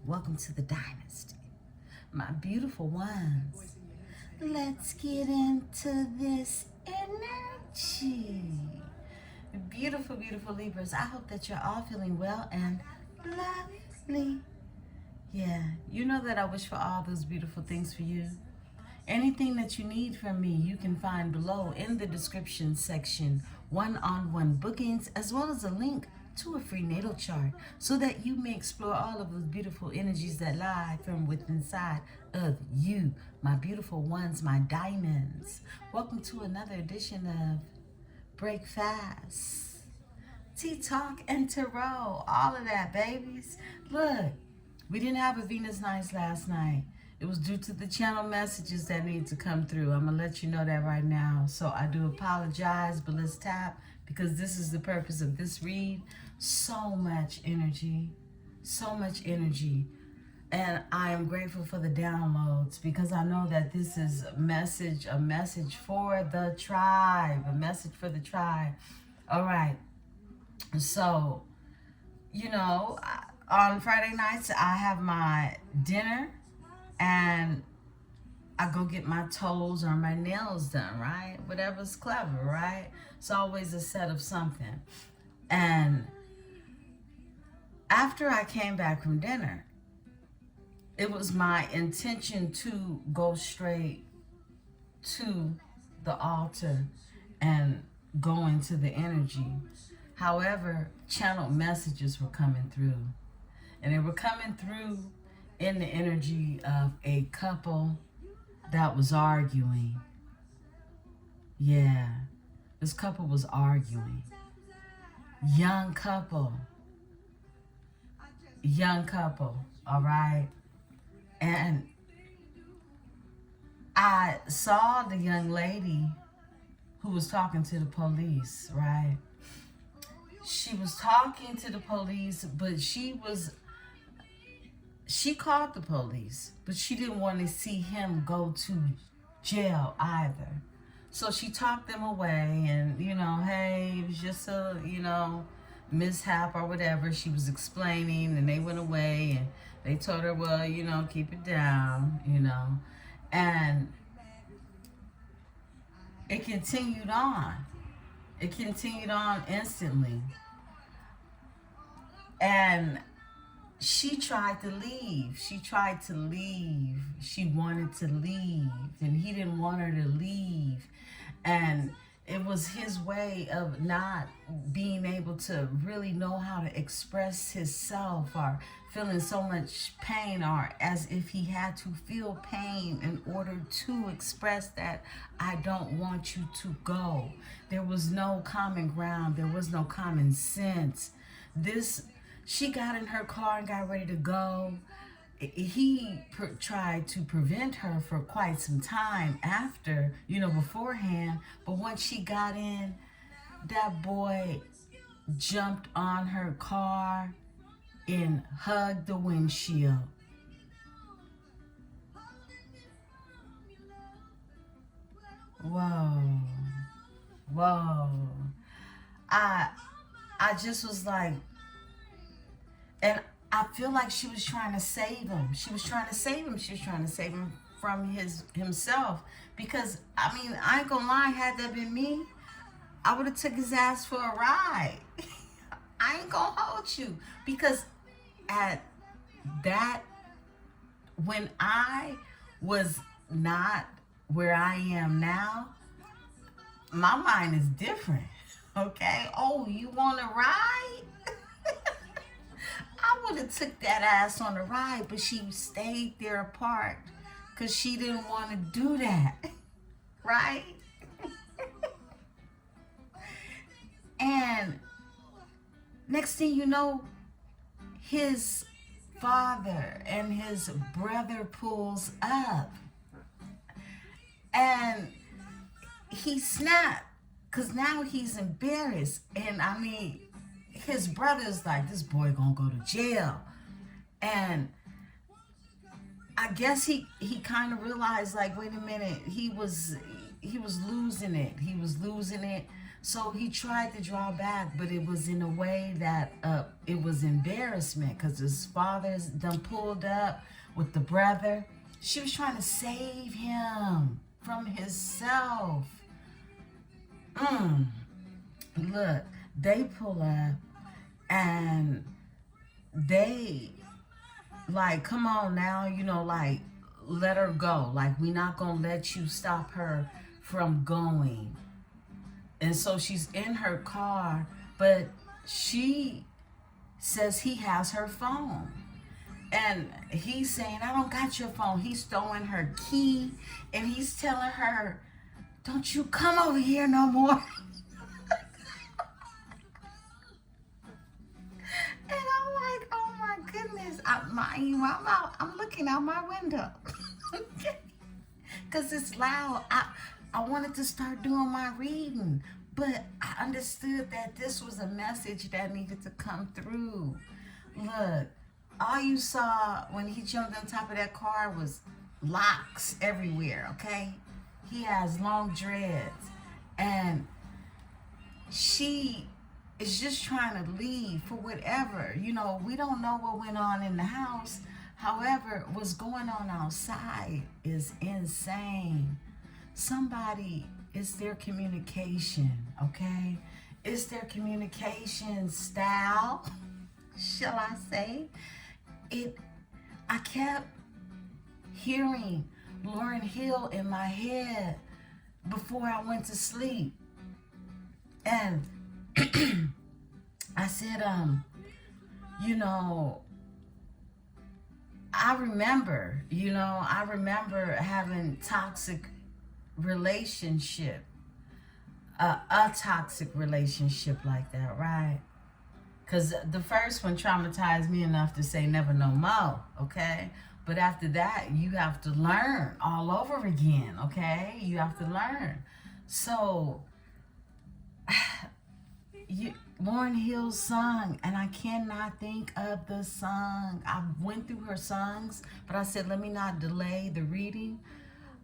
Welcome to the dynasty. My beautiful ones, let's get into this energy. Beautiful, beautiful Libras. I hope that you're all feeling well and lovely. Yeah, you know that I wish for all those beautiful things for you. Anything that you need from me, you can find below in the description section, one-on-one bookings, as well as a link to a free natal chart so that you may explore all of those beautiful energies that lie from within inside of you, my beautiful ones, my diamonds. Welcome to another edition of Break Fast, Tea Talk, and Tarot. All of that, babies. Look, we didn't have a Venus Nights last night. It was due to the channel messages that need to come through. I'm going to let you know that right now. So I do apologize, but let's tap because this is the purpose of this read. So much energy. So much energy. And I am grateful for the downloads because I know that this is a message for the tribe. A message for the tribe. All right. So, you know, on Friday nights, I have my dinner. And I go get my toes or my nails done, right? Whatever's clever, right? It's always a set of something. And after I came back from dinner, it was my intention to go straight to the altar and go into the energy. However, channeled messages were coming through. And they were coming through in the energy of a couple that was arguing. Yeah, this couple was arguing. Young couple, all right? And I saw the young lady who was talking to the police, right? She was talking to the police, but she called the police, but she didn't want to see him go to jail either. So she talked them away and, you know, hey, it was just a, you know, mishap or whatever. She was explaining and they went away and they told her, well, you know, keep it down, you know. And it continued on. It continued on instantly. And she tried to leave. She wanted to leave. And he didn't want her to leave. And it was his way of not being able to really know how to express himself or feeling so much pain or as if he had to feel pain in order to express that I don't want you to go. There was no common ground. There was no common sense. She got in her car and got ready to go. He tried to prevent her for quite some time after, you know, beforehand. But once she got in, that boy jumped on her car and hugged the windshield. Whoa. Whoa. I just was like, and I feel like she was trying to save him. She was trying to save him from himself. Because, I mean, I ain't gonna lie, had that been me, I would have took his ass for a ride. I ain't gonna hold you. Because at that, when I was not where I am now, my mind is different. Okay? Oh, you want to ride? I would have took that ass on the ride, but she stayed there apart because she didn't want to do that, right? And next thing you know, his father and his brother pulls up. And he snapped because now he's embarrassed. And I mean, his brother's like, this boy gonna go to jail. And I guess he kind of realized, like, wait a minute, he was losing it. So he tried to draw back, but it was in a way that it was embarrassment because his father's done pulled up with the brother. She was trying to save him from himself. Look, they pull up and they like, come on now, you know, like, let her go. Like, we're not going to let you stop her from going. And so she's in her car, but she says he has her phone. And he's saying, I don't got your phone. He's throwing her key, and he's telling her, don't you come over here no more. And I'm like, oh my goodness. I'm looking out my window. Because it's loud. I wanted to start doing my reading, but I understood that this was a message that needed to come through. Look, all you saw when he jumped on top of that car was locks everywhere, okay? He has long dreads. And she is just trying to leave for whatever. You know, we don't know what went on in the house. However, what's going on outside is insane. Somebody, it's their communication, okay? It's their communication style, shall I say. I kept hearing Lauryn Hill in my head before I went to sleep. And I said, you know, I remember having toxic relationship, a toxic relationship like that, right? Because the first one traumatized me enough to say never no more, okay? But after that, you have to learn all over again, okay? You have to learn. So, Lauryn Hill's song, and I cannot think of the song. I went through her songs, but I said, let me not delay the reading.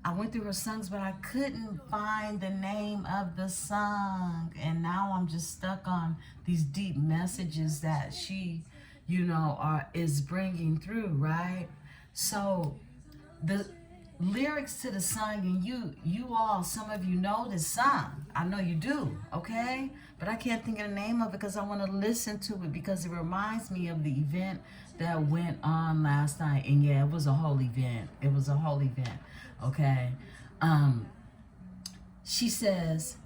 I went through her songs, but I couldn't find the name of the song. And now I'm just stuck on these deep messages that she, is bringing through, right? So the lyrics to the song, and you all, some of you know this song. I know you do, okay? But I can't think of the name of it because I want to listen to it because it reminds me of the event that went on last night. And yeah, it was a whole event. It was a whole event, okay? She says,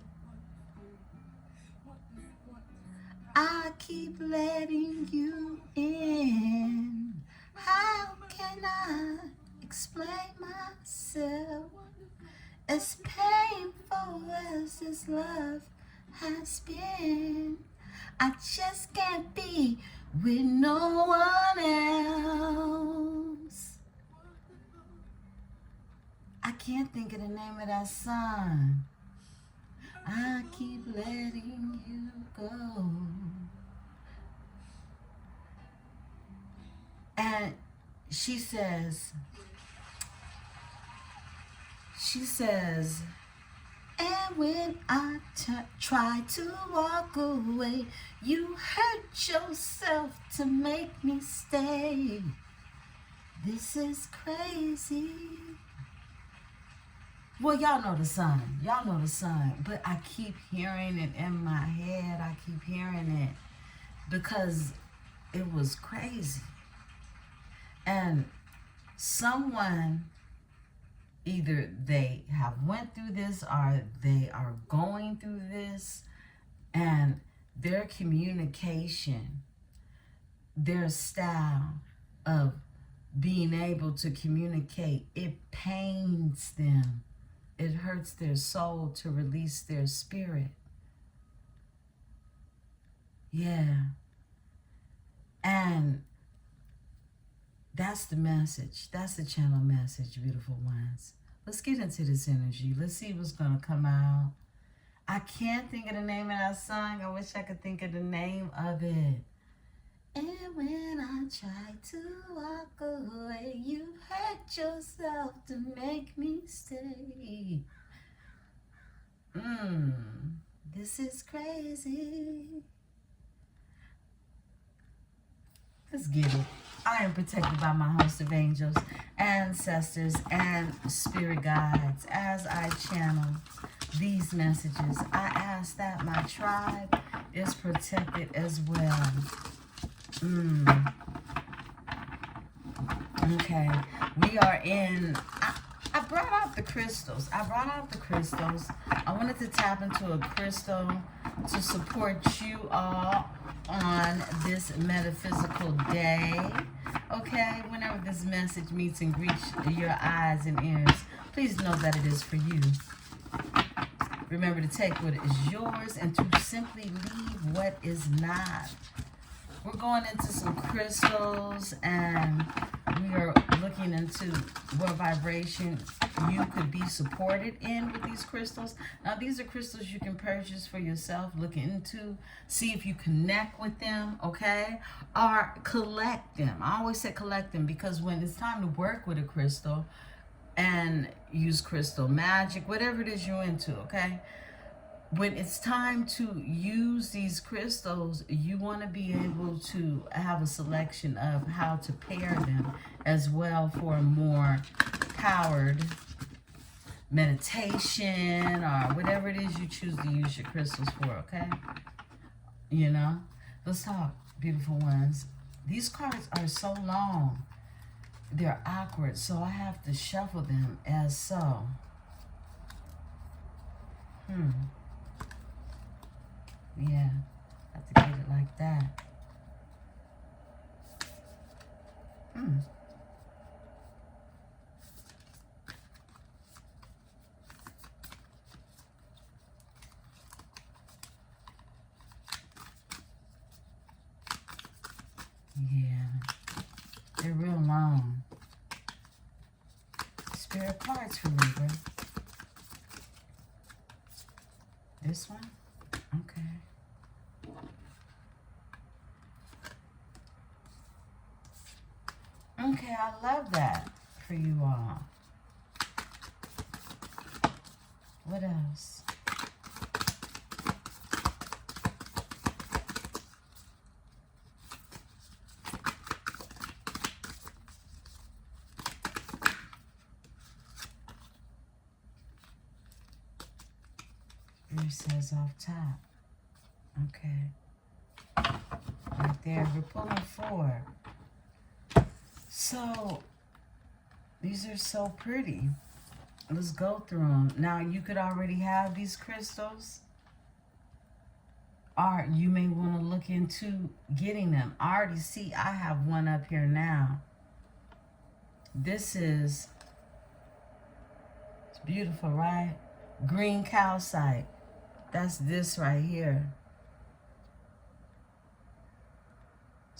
I keep letting you in. How can I explain myself? As painful as this love has been, I just can't be with no one else. I can't think of the name of that song. I keep letting you go. And she says, and when I try to walk away, you hurt yourself to make me stay. This is crazy. Well, y'all know the song. Y'all know the song. But I keep hearing it in my head. I keep hearing it because it was crazy. And someone, either they have went through this or they are going through this, and their communication, their style of being able to communicate, it pains them. It hurts their soul to release their spirit. Yeah. And that's the message. That's the channel message, beautiful ones. Let's get into this energy. Let's see what's going to come out. I can't think of the name of that song. I wish I could think of the name of it. And when I try to walk away, you hurt yourself to make me stay. This is crazy. Let's get it. I am protected by my host of angels, ancestors, and spirit guides. As I channel these messages, I ask that my tribe is protected as well. Okay, we are in... I brought out the crystals. I wanted to tap into a crystal to support you all on this metaphysical day. Okay, whenever this message meets and greets your eyes and ears, please know that it is for you. Remember to take what is yours and to simply leave what is not. We're going into some crystals, and we are looking into what vibration you could be supported in with these crystals. Now, these are crystals you can purchase for yourself, look into, see if you connect with them, okay? Or collect them. I always say collect them, because when it's time to work with a crystal and use crystal magic, whatever it is you're into, okay? When it's time to use these crystals, you want to be able to have a selection of how to pair them as well for a more powered meditation or whatever it is you choose to use your crystals for, okay? You know? Let's talk, beautiful ones. These cards are so long. They're awkward, so I have to shuffle them as so. Yeah, have to get it like that. Yeah, they're real long. Spirit cards for Libra. This one? Okay. Okay, I love that for you all. What else? It says off top. Okay. Right there, we're pulling 4. So, these are so pretty. Let's go through them. Now, you could already have these crystals, or you may want to look into getting them. I already see I have one up here now. This is, it's beautiful, right? Green calcite. That's this right here.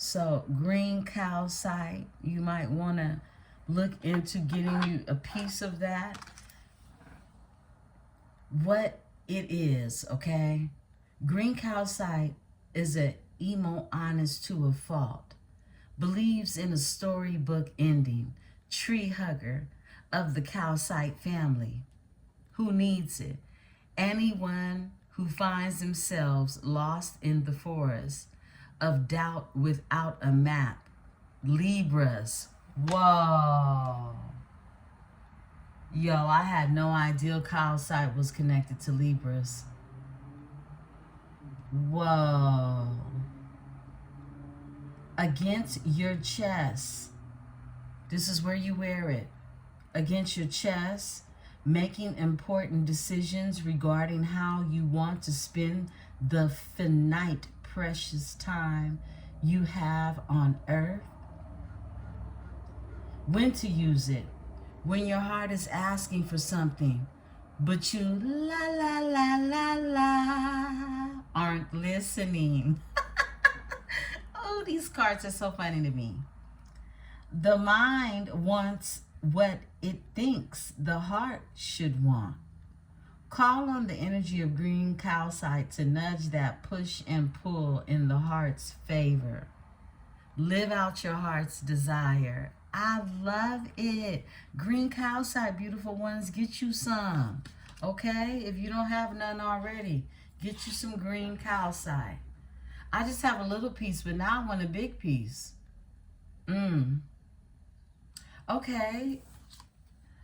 So green calcite, you might want to look into getting you a piece of that. What it is, okay? Green calcite is an emo honest to a fault. Believes in a storybook ending. Tree hugger of the calcite family. Who needs it? Anyone who finds themselves lost in the forest of doubt without a map. Libras. Whoa. Yo, I had no idea calcite was connected to Libras. Whoa. Against your chest. This is where you wear it. Against your chest. Making important decisions regarding how you want to spend the finite precious time you have on earth. When to use it. When your heart is asking for something, but you la la la la la aren't listening. Oh, these cards are so funny to me. The mind wants what it thinks the heart should want. Call on the energy of green calcite to nudge that push and pull in the heart's favor. Live out your heart's desire. I love it. Green calcite, beautiful ones, get you some. Okay? If you don't have none already, Get you some green calcite. I just have a little piece, but now I want a big piece. Okay.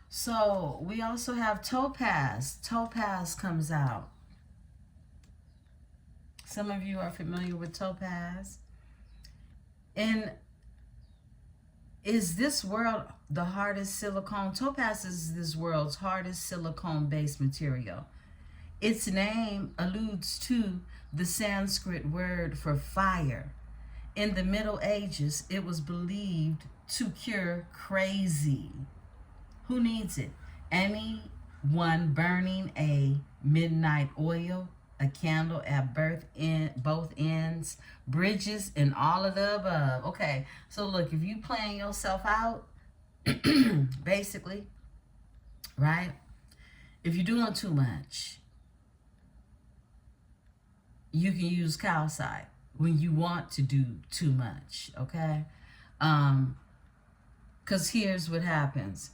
So we also have topaz. Topaz comes out. Some of you are familiar with topaz. And is this world the hardest silicone? Topaz is this world's hardest silicone-based material. Its name alludes to the Sanskrit word for fire. In the Middle Ages, it was believed to cure crazy. Who needs it? Anyone burning a midnight oil, a candle at both ends, bridges, and all of the above. Okay, so look, if you playing yourself out, basically, right? If you're doing too much, you can use calcite when you want to do too much, okay? Because here's what happens.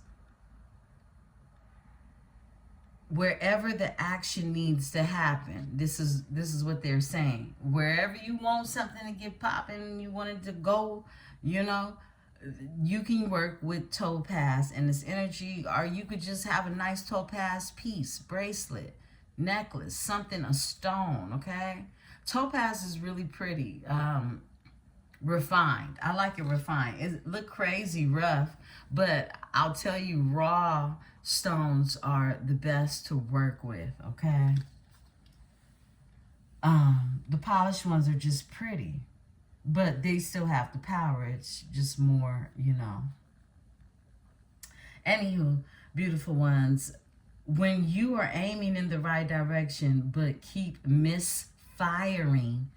Wherever the action needs to happen, this is what they're saying. Wherever you want something to get popping, you want it to go, you know, you can work with topaz and its energy, or you could just have a nice topaz piece, bracelet, necklace, something, a stone, okay? Topaz is really pretty, refined. I like it refined. It look crazy rough, but I'll tell you, raw stones are the best to work with, okay? The polished ones are just pretty, but they still have the power. It's just more, you know. Anywho, beautiful ones, when you are aiming in the right direction but keep misfiring,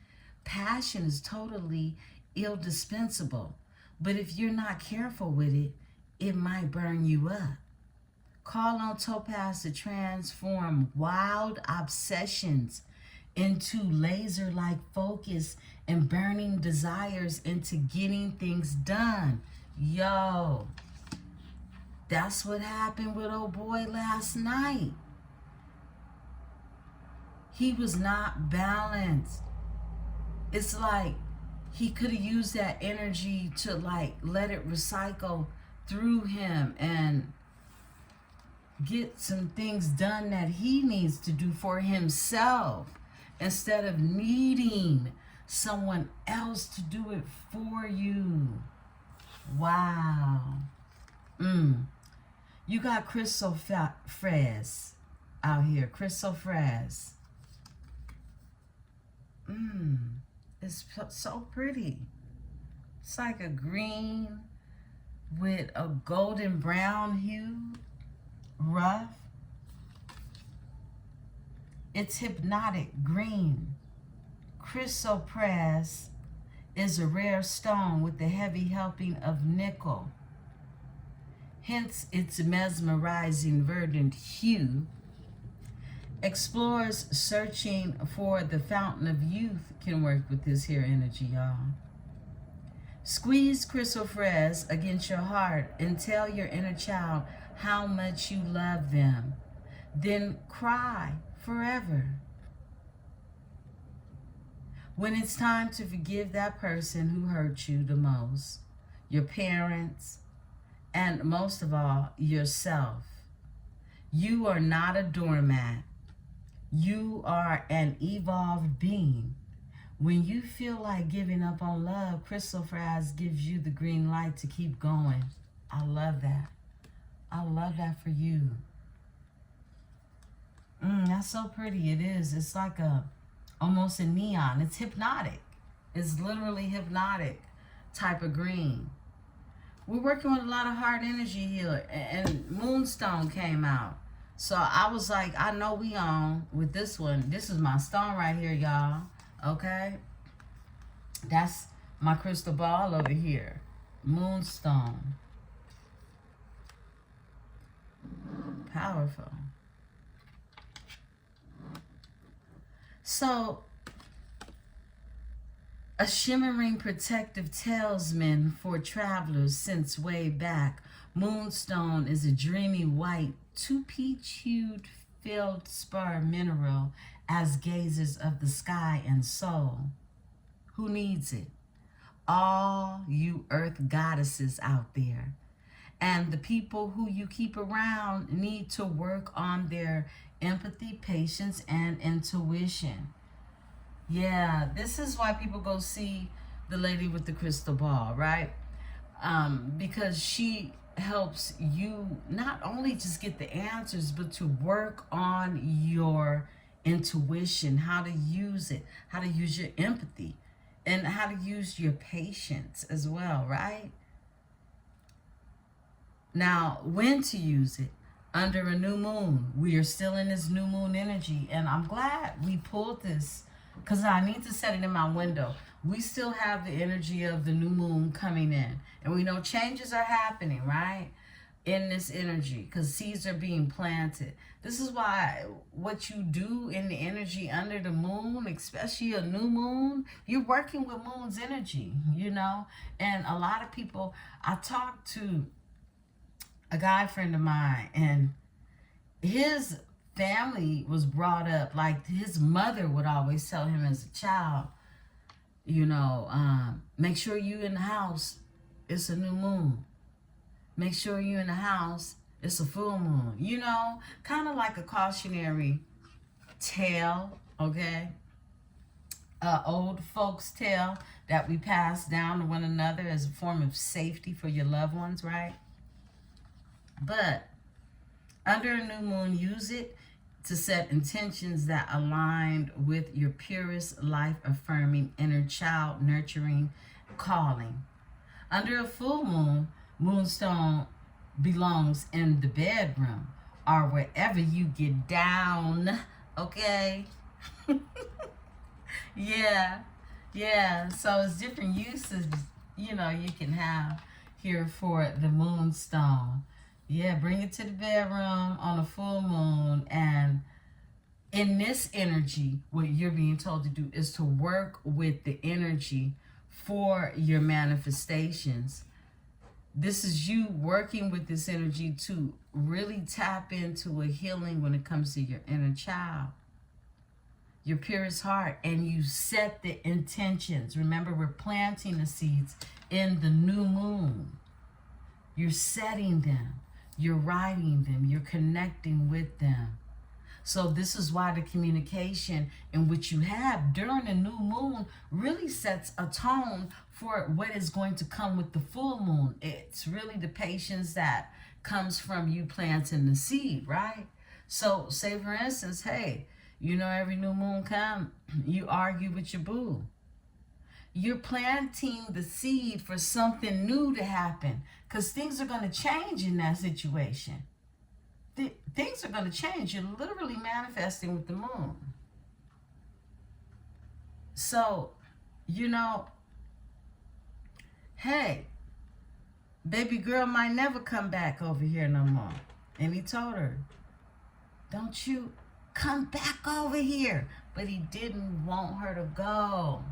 passion is totally indispensable. But if you're not careful with it, it might burn you up. Call on topaz to transform wild obsessions into laser-like focus and burning desires into getting things done. Yo, that's what happened with old boy last night. He was not balanced. It's like he could have used that energy to like let it recycle through him and get some things done that he needs to do for himself instead of needing someone else to do it for you. Wow. You got chrysoprase out here. Chrysoprase. It's so pretty. It's like a green with a golden brown hue. Rough. It's hypnotic green. Chrysoprase is a rare stone with a heavy helping of nickel. Hence its mesmerizing verdant hue. Explorers searching for the fountain of youth can work with this here energy, y'all. Squeeze chrysoprase against your heart and tell your inner child how much you love them. Then cry forever. When it's time to forgive that person who hurt you the most, your parents, and most of all, yourself. You are not a doormat. You are an evolved being. When you feel like giving up on love, chrysoprase gives you the green light to keep going. I love that. I love that for you. That's so pretty. It is. It's like almost a neon. It's hypnotic. It's literally hypnotic type of green. We're working with a lot of hard energy here, and Moonstone came out. So I was like, I know we on with this one. This is my stone right here, y'all. Okay? That's my crystal ball over here. Moonstone. Powerful. So, a shimmering protective talisman for travelers since way back. Moonstone is a dreamy white, 2-peach-hued feldspar mineral as gazers of the sky and soul. Who needs it? All you earth goddesses out there. And the people who you keep around need to work on their empathy, patience, and intuition. Yeah, this is why people go see the lady with the crystal ball, right? Because she helps you not only just get the answers, but to work on your intuition, how to use it, how to use your empathy, and how to use your patience as well, right? Now, when to use it? Under a new moon. We are still in this new moon energy, and I'm glad we pulled this because I need to set it in my window. We still have the energy of the new moon coming in, and we know changes are happening, right? In this energy, because seeds are being planted. This is why what you do in the energy under the moon, especially a new moon, you're working with moon's energy, you know? And a lot of people, I talked to a guy friend of mine, and his family was brought up like his mother would always tell him as a child, you know, make sure you in the house, it's a new moon. Make sure you in the house, it's a full moon. You know, kind of like a cautionary tale, okay? Old folks' tale that we pass down to one another as a form of safety for your loved ones, right? But under a new moon, use it to set intentions that align with your purest, life-affirming, inner child nurturing calling. Under a full moon, moonstone belongs in the bedroom or wherever you get down, okay? Yeah. So it's different uses, you know, you can have here for the moonstone. Yeah, bring it to the bedroom on a full moon. And in this energy, what you're being told to do is to work with the energy for your manifestations. This is you working with this energy to really tap into a healing when it comes to your inner child, your purest heart, and you set the intentions. Remember, we're planting the seeds in the new moon. You're setting them. You're writing them, you're connecting with them. So this is why the communication in which you have during the new moon really sets a tone for what is going to come with the full moon. It's really the patience that comes from you planting the seed, right? So say for instance, hey, you know, every new moon come, you argue with your boo. You're planting the seed for something new to happen because things are going to change in that situation. Things are going to change. You're literally manifesting with the moon. So, you know, hey, baby girl might never come back over here no more. And he told her, don't you come back over here. But he didn't want her to go.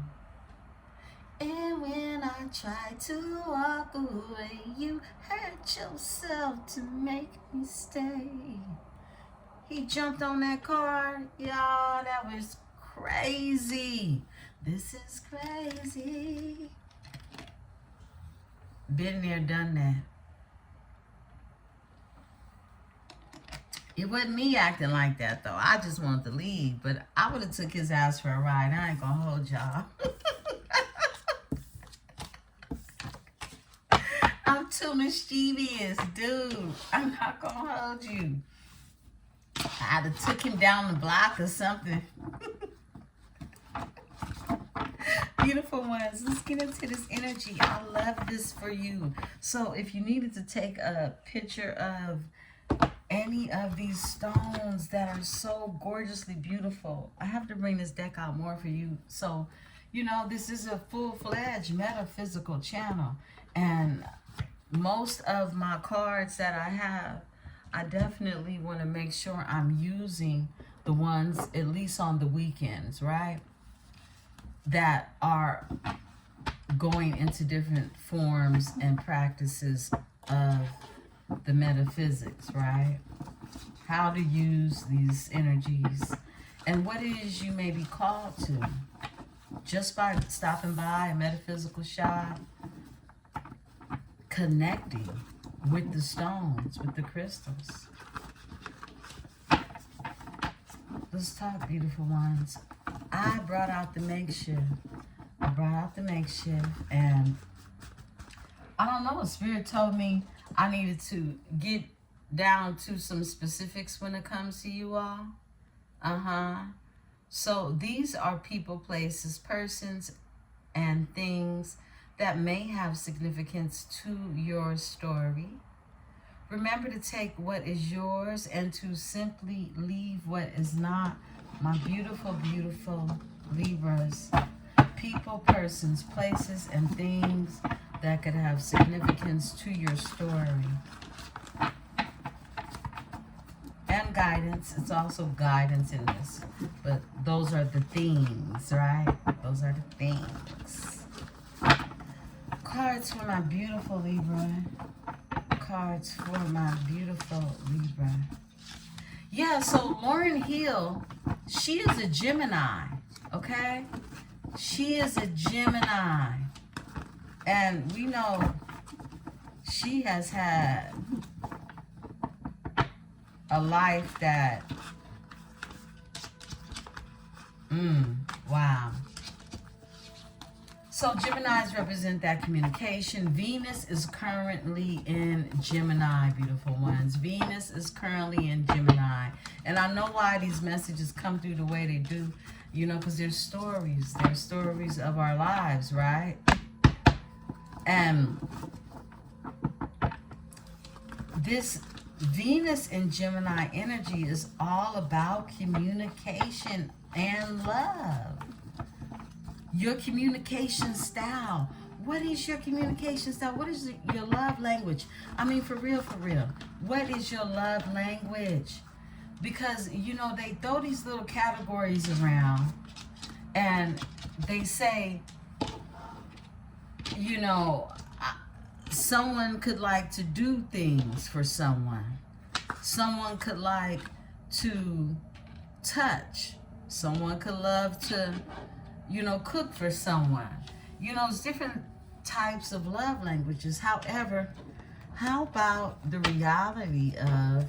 And when I tried to walk away, you hurt yourself to make me stay. He jumped on that car. Y'all, that was crazy. This is crazy. Been there, done that. It wasn't me acting like that, though. I just wanted to leave. But I would have took his ass for a ride. I ain't going to hold y'all. I'm too mischievous, dude. I'm not gonna hold you. I'd have took him down the block or something. Beautiful ones, let's get into this energy. I love this for you. So if you needed to take a picture of any of these stones that are so gorgeously beautiful, I have to bring this deck out more for you. So, you know, this is a full-fledged metaphysical channel. And most of my cards that I have, I definitely want to make sure I'm using the ones at least on the weekends, right? That are going into different forms and practices of the metaphysics, right? How to use these energies and what it is you may be called to just by stopping by a metaphysical shop, connecting with the stones, with the crystals. Let's talk, beautiful ones. I brought out the makeshift. And I don't know, Spirit told me I needed to get down to some specifics when it comes to you all. So these are people, places, persons, and things that may have significance to your story. Remember to take what is yours and to simply leave what is not. My beautiful, beautiful Libras. People, persons, places, and things that could have significance to your story. And guidance. It's also guidance in this. But those are the themes, right? Those are the themes. Cards for my beautiful Libra. Cards for my beautiful Libra. Yeah, so Lauryn Hill, she is a Gemini, okay? She is a Gemini. And we know she has had a life that, wow. So Geminis represent that communication. Venus is currently in Gemini, beautiful ones. Venus is currently in Gemini. And I know why these messages come through the way they do, you know, because they're stories. They're stories of our lives, right? And this Venus in Gemini energy is all about communication and love. Your communication style. What is your communication style? What is your love language? I mean, for real, for real. What is your love language? Because, you know, they throw these little categories around and they say, you know, someone could like to do things for someone. Someone could like to touch. Someone could love to, you know, cook for someone. You know, it's different types of love languages. However, how about the reality of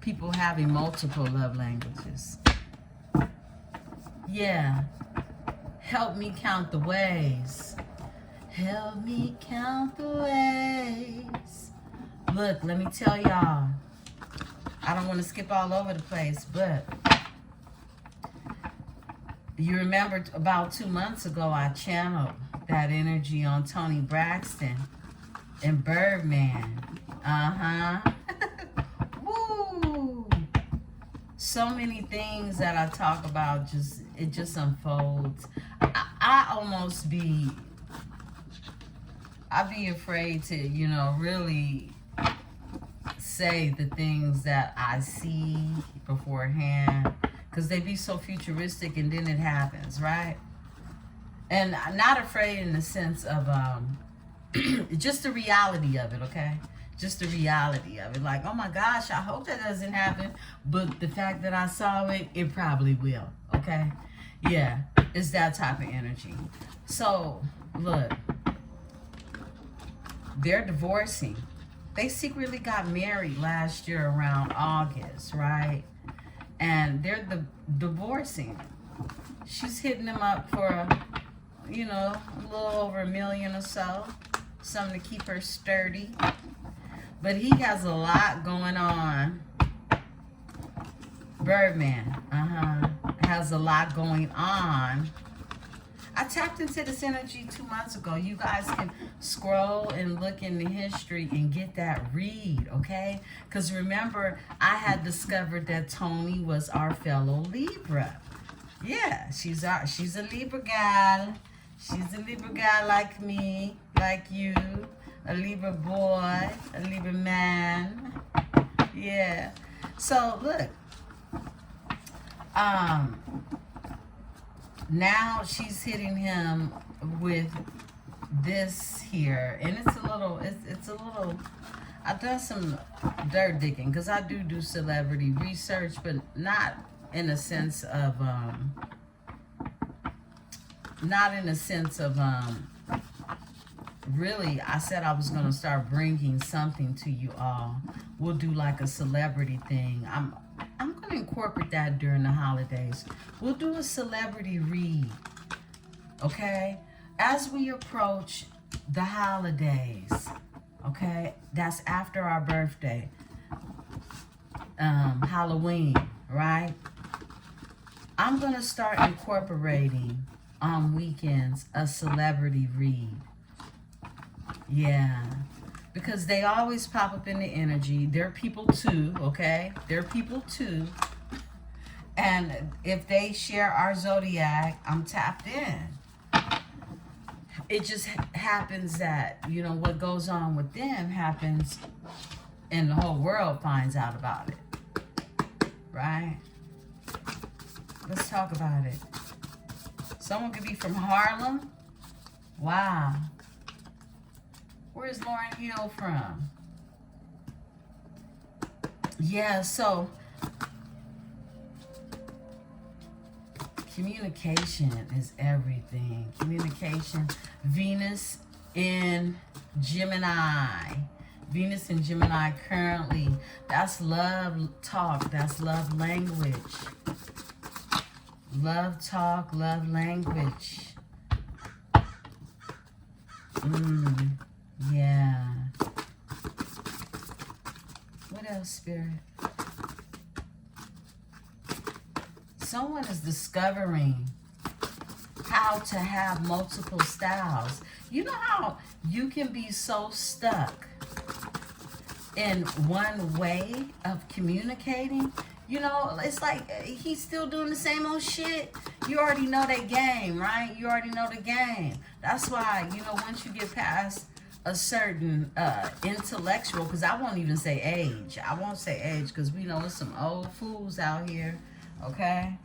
people having multiple love languages? Yeah. Help me count the ways. Help me count the ways. Look, let me tell y'all. I don't want to skip all over the place, but you remember about 2 months ago, I channeled that energy on Toni Braxton and Birdman. Woo! So many things that I talk about, it just unfolds. I'd be afraid to, you know, really say the things that I see beforehand, because they be so futuristic and then it happens, right? And I'm not afraid in the sense of just the reality of it, okay? Just the reality of it. Like, oh my gosh, I hope that doesn't happen. But the fact that I saw it, it probably will, okay? Yeah, it's that type of energy. So, look, they're divorcing. They secretly got married last year around August, right? And they're divorcing. She's hitting him up for, you know, a little over $1 million or so. Something to keep her sturdy. But he has a lot going on. Birdman, has a lot going on. I tapped into this energy 2 months ago. You guys can scroll and look in the history and get that read, okay? Because remember, I had discovered that Toni was our fellow Libra. Yeah, she's a Libra gal. She's a Libra gal like me, like you. A Libra boy, a Libra man. Yeah. So, look. Now she's hitting him with this here, and it's a little I've done some dirt digging because I do celebrity research, but not in a sense of really. I said I was going to start bringing something to you all. We'll do like a celebrity thing. I'm going to incorporate that during the holidays. We'll do a celebrity read, okay, as we approach the holidays. Okay, that's after our birthday, Halloween, right? I'm gonna start incorporating on weekends a celebrity read. Yeah, because they always pop up in the energy. They're people too, okay? They're people too. And if they share our zodiac, I'm tapped in. It just happens that, you know, what goes on with them happens and the whole world finds out about it. Right? Let's talk about it. Someone could be from Harlem. Wow. Where's Lauryn Hill from? Yeah, so communication is everything. Communication. Venus in Gemini. Venus in Gemini currently. That's love talk. That's love language. Love talk, love language. Yeah. What else, Spirit? Someone is discovering how to have multiple styles. You know how you can be so stuck in one way of communicating? You know, it's like he's still doing the same old shit. You already know that game, right? You already know the game. That's why, you know, once you get past a certain intellectual, because I won't even say age. I won't say age because we know there's some old fools out here. Okay?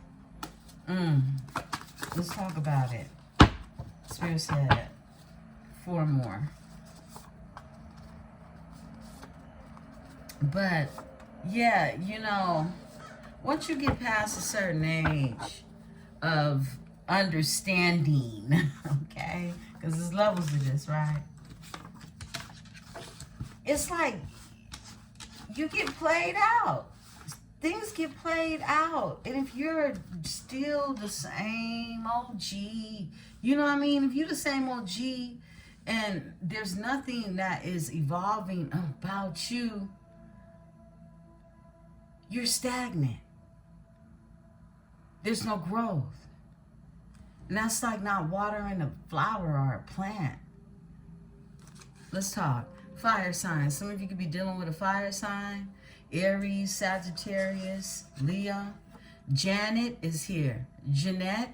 Let's talk about it. Spirit said 4 more. But, yeah, you know, once you get past a certain age of understanding, okay? Because there's levels to this, right? It's like you get played out. Things get played out. And if you're still the same OG, you know what I mean? If you're the same OG and there's nothing that is evolving about you, you're stagnant. There's no growth. And that's like not watering a flower or a plant. Let's talk. Fire signs. Some of you could be dealing with a fire sign. Aries, Sagittarius, Leo. Janet is here. Jeanette,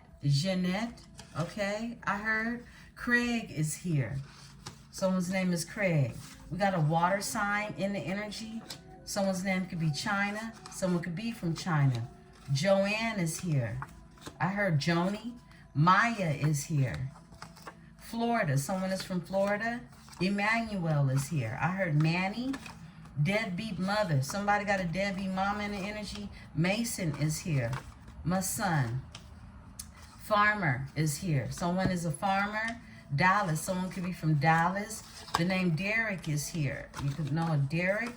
okay, I heard. Craig is here. Someone's name is Craig. We got a water sign in the energy. Someone's name could be China. Someone could be from China. Joanne is here. I heard Joni. Maya is here. Florida. Someone is from Florida. Emmanuel is here. I heard Manny. Deadbeat mother. Somebody got a deadbeat mama in the energy. Mason is here. My son. Farmer is here. Someone is a farmer. Dallas. Someone could be from Dallas. The name Derek is here. You could know a Derek.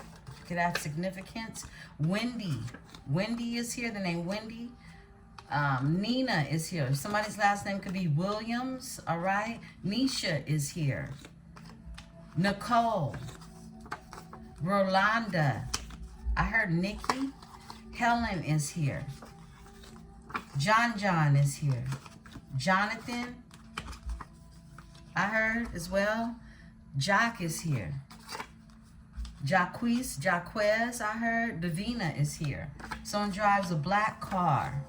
Could have significance. Wendy. Wendy is here. The name Wendy. Nina is here. Somebody's last name could be Williams. All right. Nisha is here. Nicole. Rolanda. I heard Nikki. Helen is here. John is here. Jonathan. I heard as well. Jock is here. Jaquez, I heard. Davina is here. Someone drives a black car.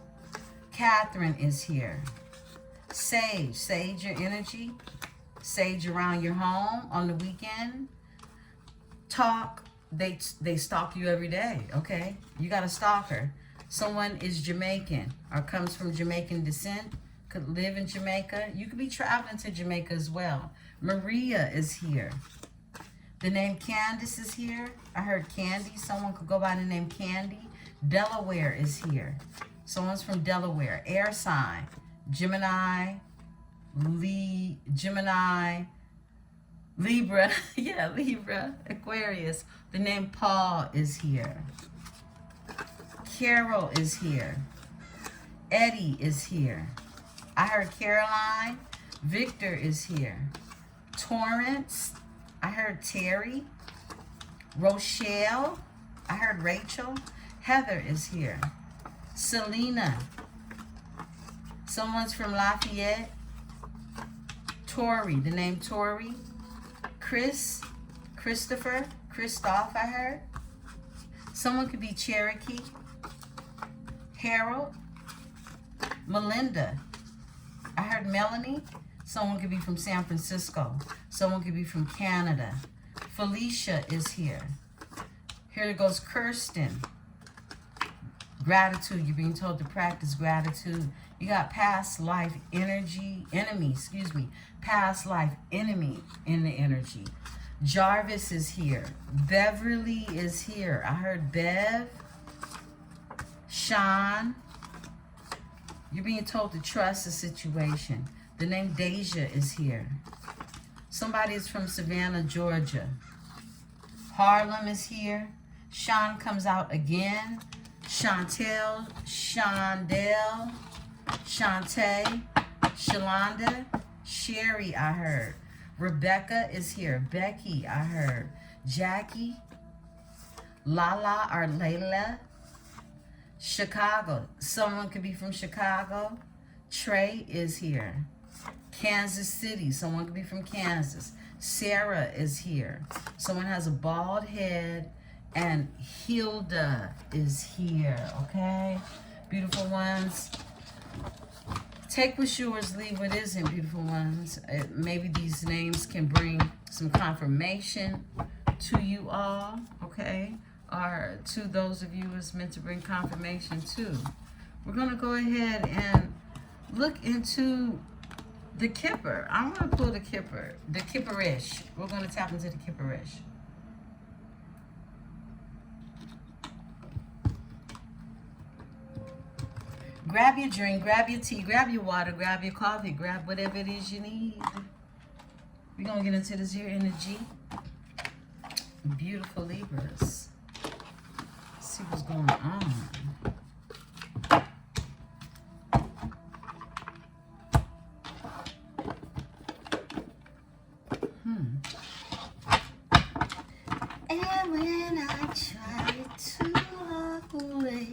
Catherine is here. Sage your energy. Sage around your home on the weekend. Talk. They stalk you every day, okay? You got a stalker. Someone is Jamaican or comes from Jamaican descent, could live in Jamaica. You could be traveling to Jamaica as well. Maria is here. The name Candace is here. I heard Candy. Someone could go by the name Candy. Delaware is here. Someone's from Delaware. Air sign. Gemini. Gemini. Libra. Yeah, Libra. Aquarius. The name Paul is here. Carol is here. Eddie is here. I heard Caroline. Victor is here. Torrance. I heard Terry. Rochelle. I heard Rachel. Heather is here. Selena. Someone's from Lafayette. Tori. The name Tori. Chris. Christopher. Christoph, I heard. Someone could be Cherokee. Harold. Melinda. I heard Melanie. Someone could be from San Francisco. Someone could be from Canada. Felicia is here. Here goes Kirsten. Gratitude. You're being told to practice gratitude. You got past life enemy. Past life enemy in the energy. Jarvis is here. Beverly is here. I heard Bev. Sean. You're being told to trust the situation. The name Deja is here. Somebody is from Savannah, Georgia. Harlem is here. Sean comes out again. Chantel, Shondell, Shantae, Shalonda, Sherry, I heard. Rebecca is here. Becky, I heard. Jackie, Lala or Layla. Chicago. Someone could be from Chicago. Trey is here. Kansas City. Someone could be from Kansas. Sarah is here. Someone has a bald head. And Hilda is here. Okay? Beautiful ones. Take what's yours. Leave what isn't, beautiful ones. Maybe these names can bring some confirmation to you all. Okay? Or to those of you it's meant to bring confirmation to. We're going to go ahead and look into the Kipper. I'm going to pull the Kipper. The Kipperish. We're going to tap into the Kipperish. Grab your drink, grab your tea, grab your water, grab your coffee, grab whatever it is you need. We're going to get into this here energy. Beautiful Libras. Let's see what's going on. And when I try to walk away,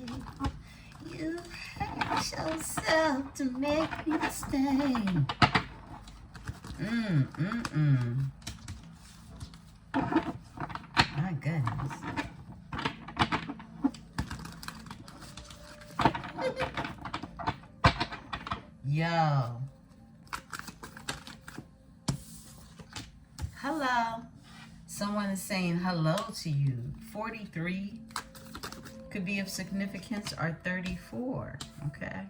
you hurt yourself to make me stay. My goodness. Yo. Hello. Someone is saying hello to you. 43 could be of significance, or 34. Okay.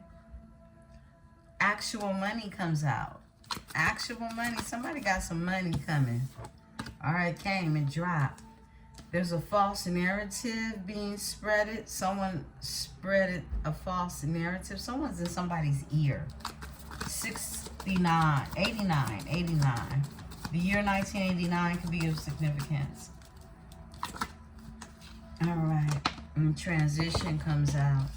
Actual money comes out. Actual money. Somebody got some money coming. All right, came and dropped. There's a false narrative being spreaded. Someone spreaded a false narrative. Someone's in somebody's ear. 69, 89. The year 1989 could be of significance. All right. And transition comes out.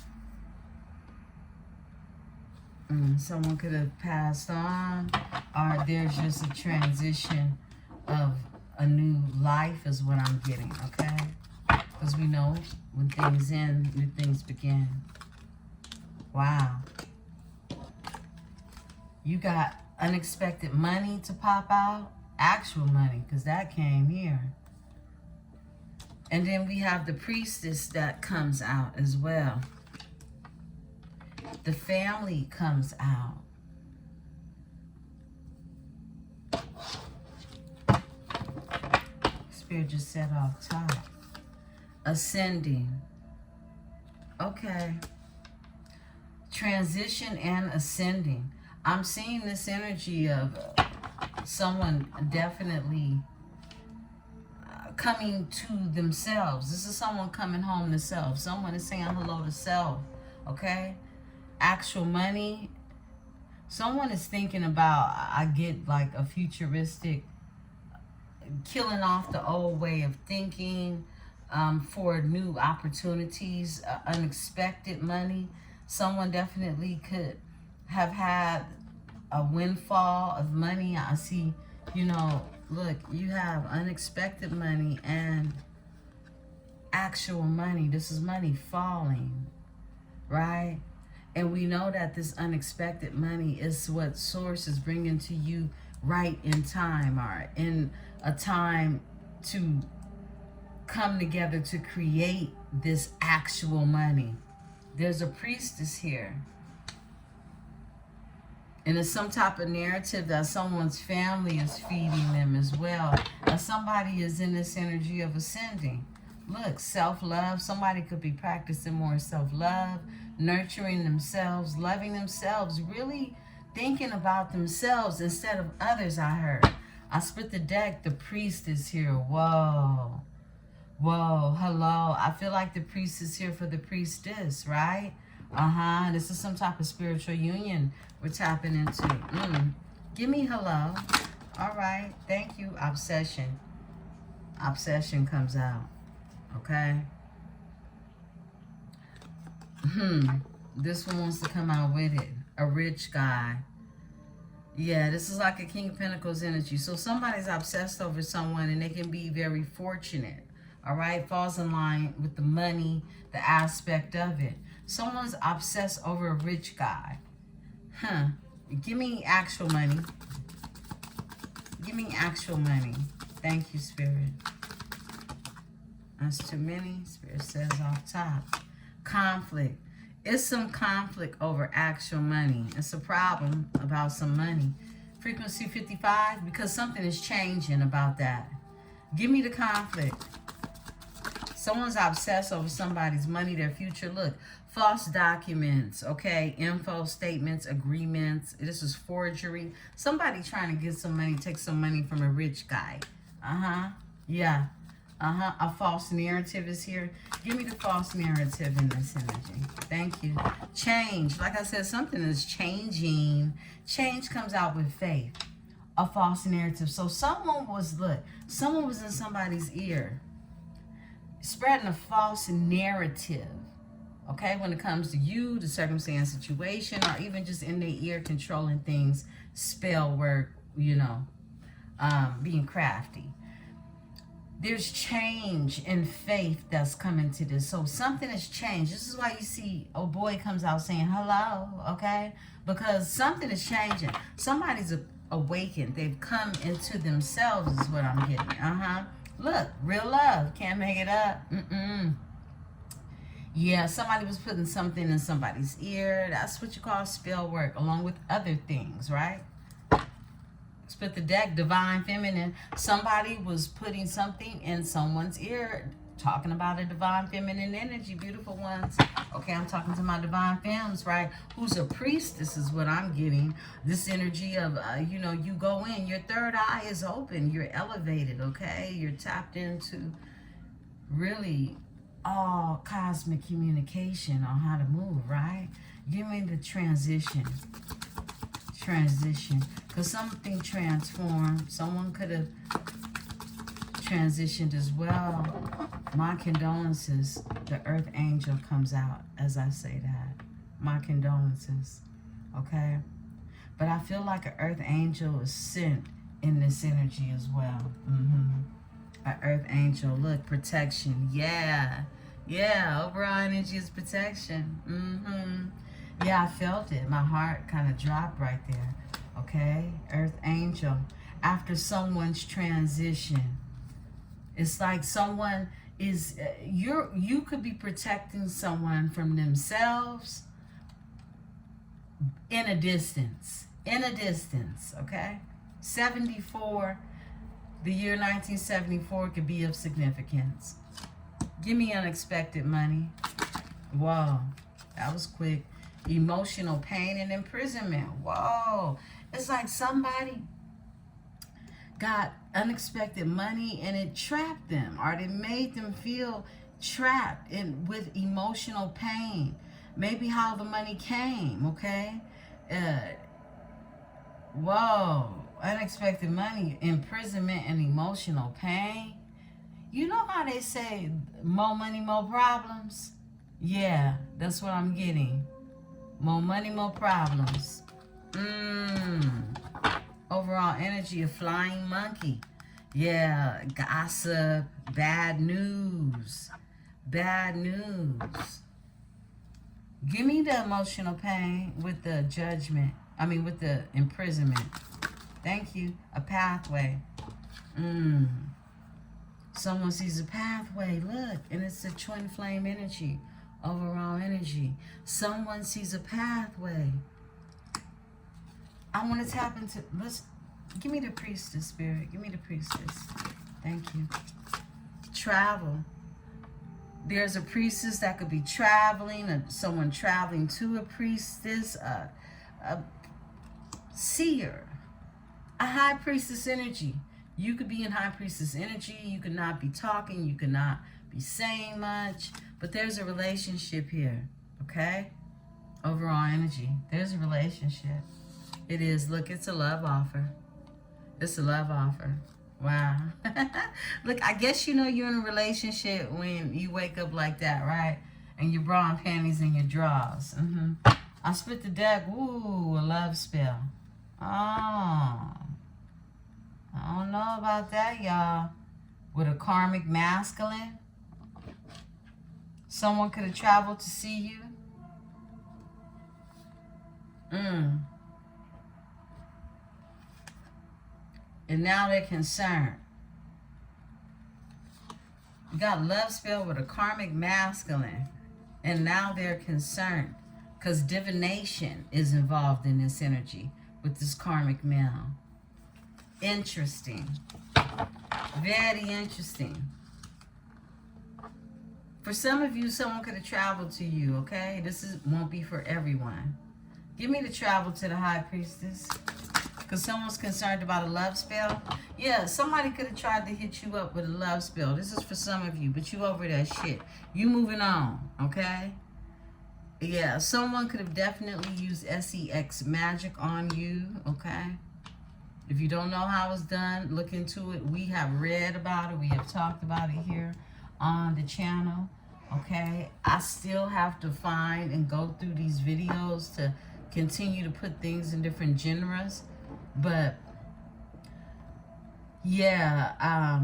Someone could have passed on, or there's just a transition of a new life is what I'm getting, okay? Because we know when things end, new things begin. Wow. You got unexpected money to pop out. Actual money, because that came here. And then we have the priestess that comes out as well. The family comes out. Spirit just said off top. Ascending. Okay. Transition and ascending. I'm seeing this energy of someone definitely coming to themselves. This is someone coming home to self. Someone is saying hello to self, okay? Actual money. Someone is thinking about, I get like a futuristic, killing off the old way of thinking for new opportunities, unexpected money. Someone definitely could have had a windfall of money. I see, you know, look, you have unexpected money and actual money. This is money falling, right? And we know that this unexpected money is what source is bringing to you right in time, or in a time to come together to create this actual money. There's a priestess here. And it's some type of narrative that someone's family is feeding them as well. And somebody is in this energy of ascending. Look, self-love. Somebody could be practicing more self-love, nurturing themselves, loving themselves, really thinking about themselves instead of others, I heard. I split the deck. The priest is here. Whoa. Whoa. Hello. I feel like the priest is here for the priestess, right? This is some type of spiritual union we're tapping into. Give me hello. All right. Thank you. Obsession. Obsession comes out. Okay. This one wants to come out with it. A rich guy. Yeah, this is like a King of Pentacles energy. So somebody's obsessed over someone and they can be very fortunate. All right. Falls in line with the money, the aspect of it. Someone's obsessed over a rich guy. Give me actual money. Give me actual money. Thank you, Spirit. That's too many. Spirit says off top. Conflict. It's some conflict over actual money. It's a problem about some money. Frequency 55, because something is changing about that. Give me the conflict. Someone's obsessed over somebody's money, their future. Look, false documents, okay? Info, statements, agreements. This is forgery. Somebody trying to get some money, take some money from a rich guy. Yeah. A false narrative is here. Give me the false narrative in this energy. Thank you. Change. Like I said, something is changing. Change comes out with faith. A false narrative. So someone was in somebody's ear, spreading a false narrative, okay, when it comes to you, the circumstance, situation, or even just in their ear controlling things, spell work, you know, being crafty. There's change in faith that's coming to this. So something has changed. This is why you see, oh boy comes out saying hello, okay, because something is changing. Somebody's awakened. They've come into themselves is what I'm getting. Look, real love. Can't make it up. Yeah, somebody was putting something in somebody's ear. That's what you call spell work, along with other things, right? Split the deck, divine feminine. Somebody was putting something in someone's ear, talking about a divine feminine energy, beautiful ones. Okay, I'm talking to my divine femmes, right? Who's a priestess is what I'm getting. This energy of, you know, you go in, your third eye is open, you're elevated, okay? You're tapped into really all cosmic communication on how to move, right? Give me the transition. Because something transformed. Someone could have transitioned as well. My condolences. The earth angel comes out as I say that. My condolences. Okay? But I feel like an earth angel is sent in this energy as well. An earth angel. Look, protection. Yeah. Overall energy is protection. Yeah, I felt it. My heart kind of dropped right there. Okay? Earth angel. After someone's transition. It's like someone is, you could be protecting someone from themselves in a distance. Okay? 74, the year 1974 could be of significance. Give me unexpected money. Whoa, that was quick. Emotional pain and imprisonment. Whoa. It's like somebody got unexpected money and it trapped them, or it made them feel trapped with emotional pain. Maybe how the money came, okay? Whoa, unexpected money, imprisonment, and emotional pain. You know how they say more money, more problems? Yeah, that's what I'm getting. More money, more problems. Overall energy of flying monkey. Yeah, gossip, bad news. Bad news. Give me the emotional pain with the judgment. With the imprisonment. Thank you. A pathway. Someone sees a pathway. Look, and it's a twin flame energy. Overall energy. Someone sees a pathway. I want to tap into, give me the priestess, spirit. Give me the priestess. Thank you. Travel. There's a priestess that could be traveling, someone traveling to a priestess, a seer, a high priestess energy. You could be in high priestess energy. You could not be talking. You could not be saying much. But there's a relationship here, okay? Overall energy. There's a relationship. It is. Look, it's a love offer. It's a love offer. Wow. Look, I guess you know you're in a relationship when you wake up like that, right? And your bra and panties in your drawers. I split the deck. Ooh, a love spell. Oh. I don't know about that, y'all. With a karmic masculine. Someone could have traveled to see you. And now they're concerned. You got love spell with a karmic masculine. And now they're concerned. Because divination is involved in this energy with this karmic male. Interesting. Very interesting. For some of you, someone could have traveled to you, okay? This won't be for everyone. Give me the travel to the high priestess. Because someone's concerned about a love spell. Yeah, somebody could have tried to hit you up with a love spell. This is for some of you, but you over that shit. You moving on, okay? Yeah, someone could have definitely used SEX magic on you, okay? If you don't know how it's done, look into it. We have read about it. We have talked about it here on the channel, okay? I still have to find and go through these videos to continue to put things in different genres. But yeah,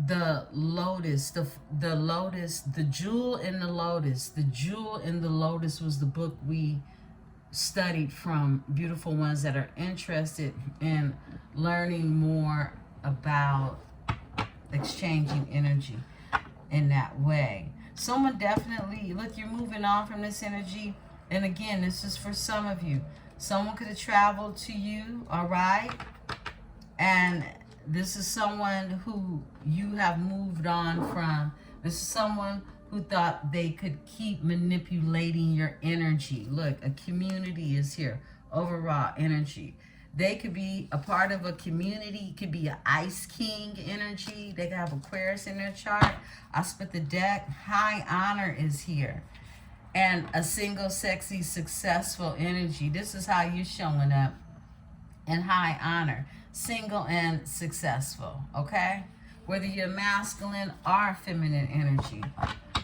the lotus, the jewel in the lotus, was the book we studied from. Beautiful ones that are interested in learning more about exchanging energy in that way. Someone definitely, look, you're moving on from this energy. And again, this is for some of you. Someone could have traveled to you, all right? And this is someone who you have moved on from. This is someone who thought they could keep manipulating your energy. Look, a community is here. Overall energy. They could be a part of a community. It could be an Ice King energy. They could have Aquarius in their chart. I split the deck. High honor is here. And a single, sexy, successful energy. This is how you're showing up in high honor. Single and successful, okay? Whether you're masculine or feminine energy.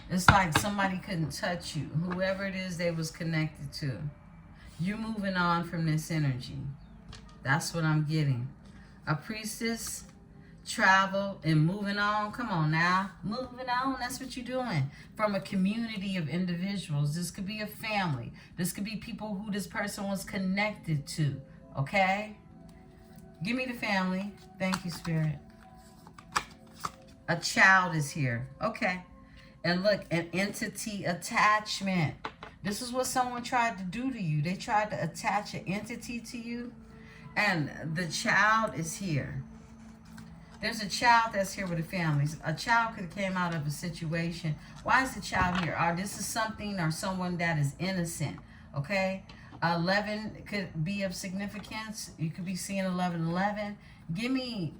It's like somebody couldn't touch you. Whoever it is they was connected to. You're moving on from this energy. That's what I'm getting. A priestess, travel, and moving on. Come on now. Moving on. That's what you're doing. From a community of individuals. This could be a family. This could be people who this person was connected to. Okay? Give me the family. Thank you, Spirit. A child is here. Okay. And look, an entity attachment. This is what someone tried to do to you. They tried to attach an entity to you. And the child is here. There's a child that's here with the families. A child could have came out of a situation. Why is the child here? Or this is something or someone that is innocent. Okay? 11 could be of significance. You could be seeing 1111. Give me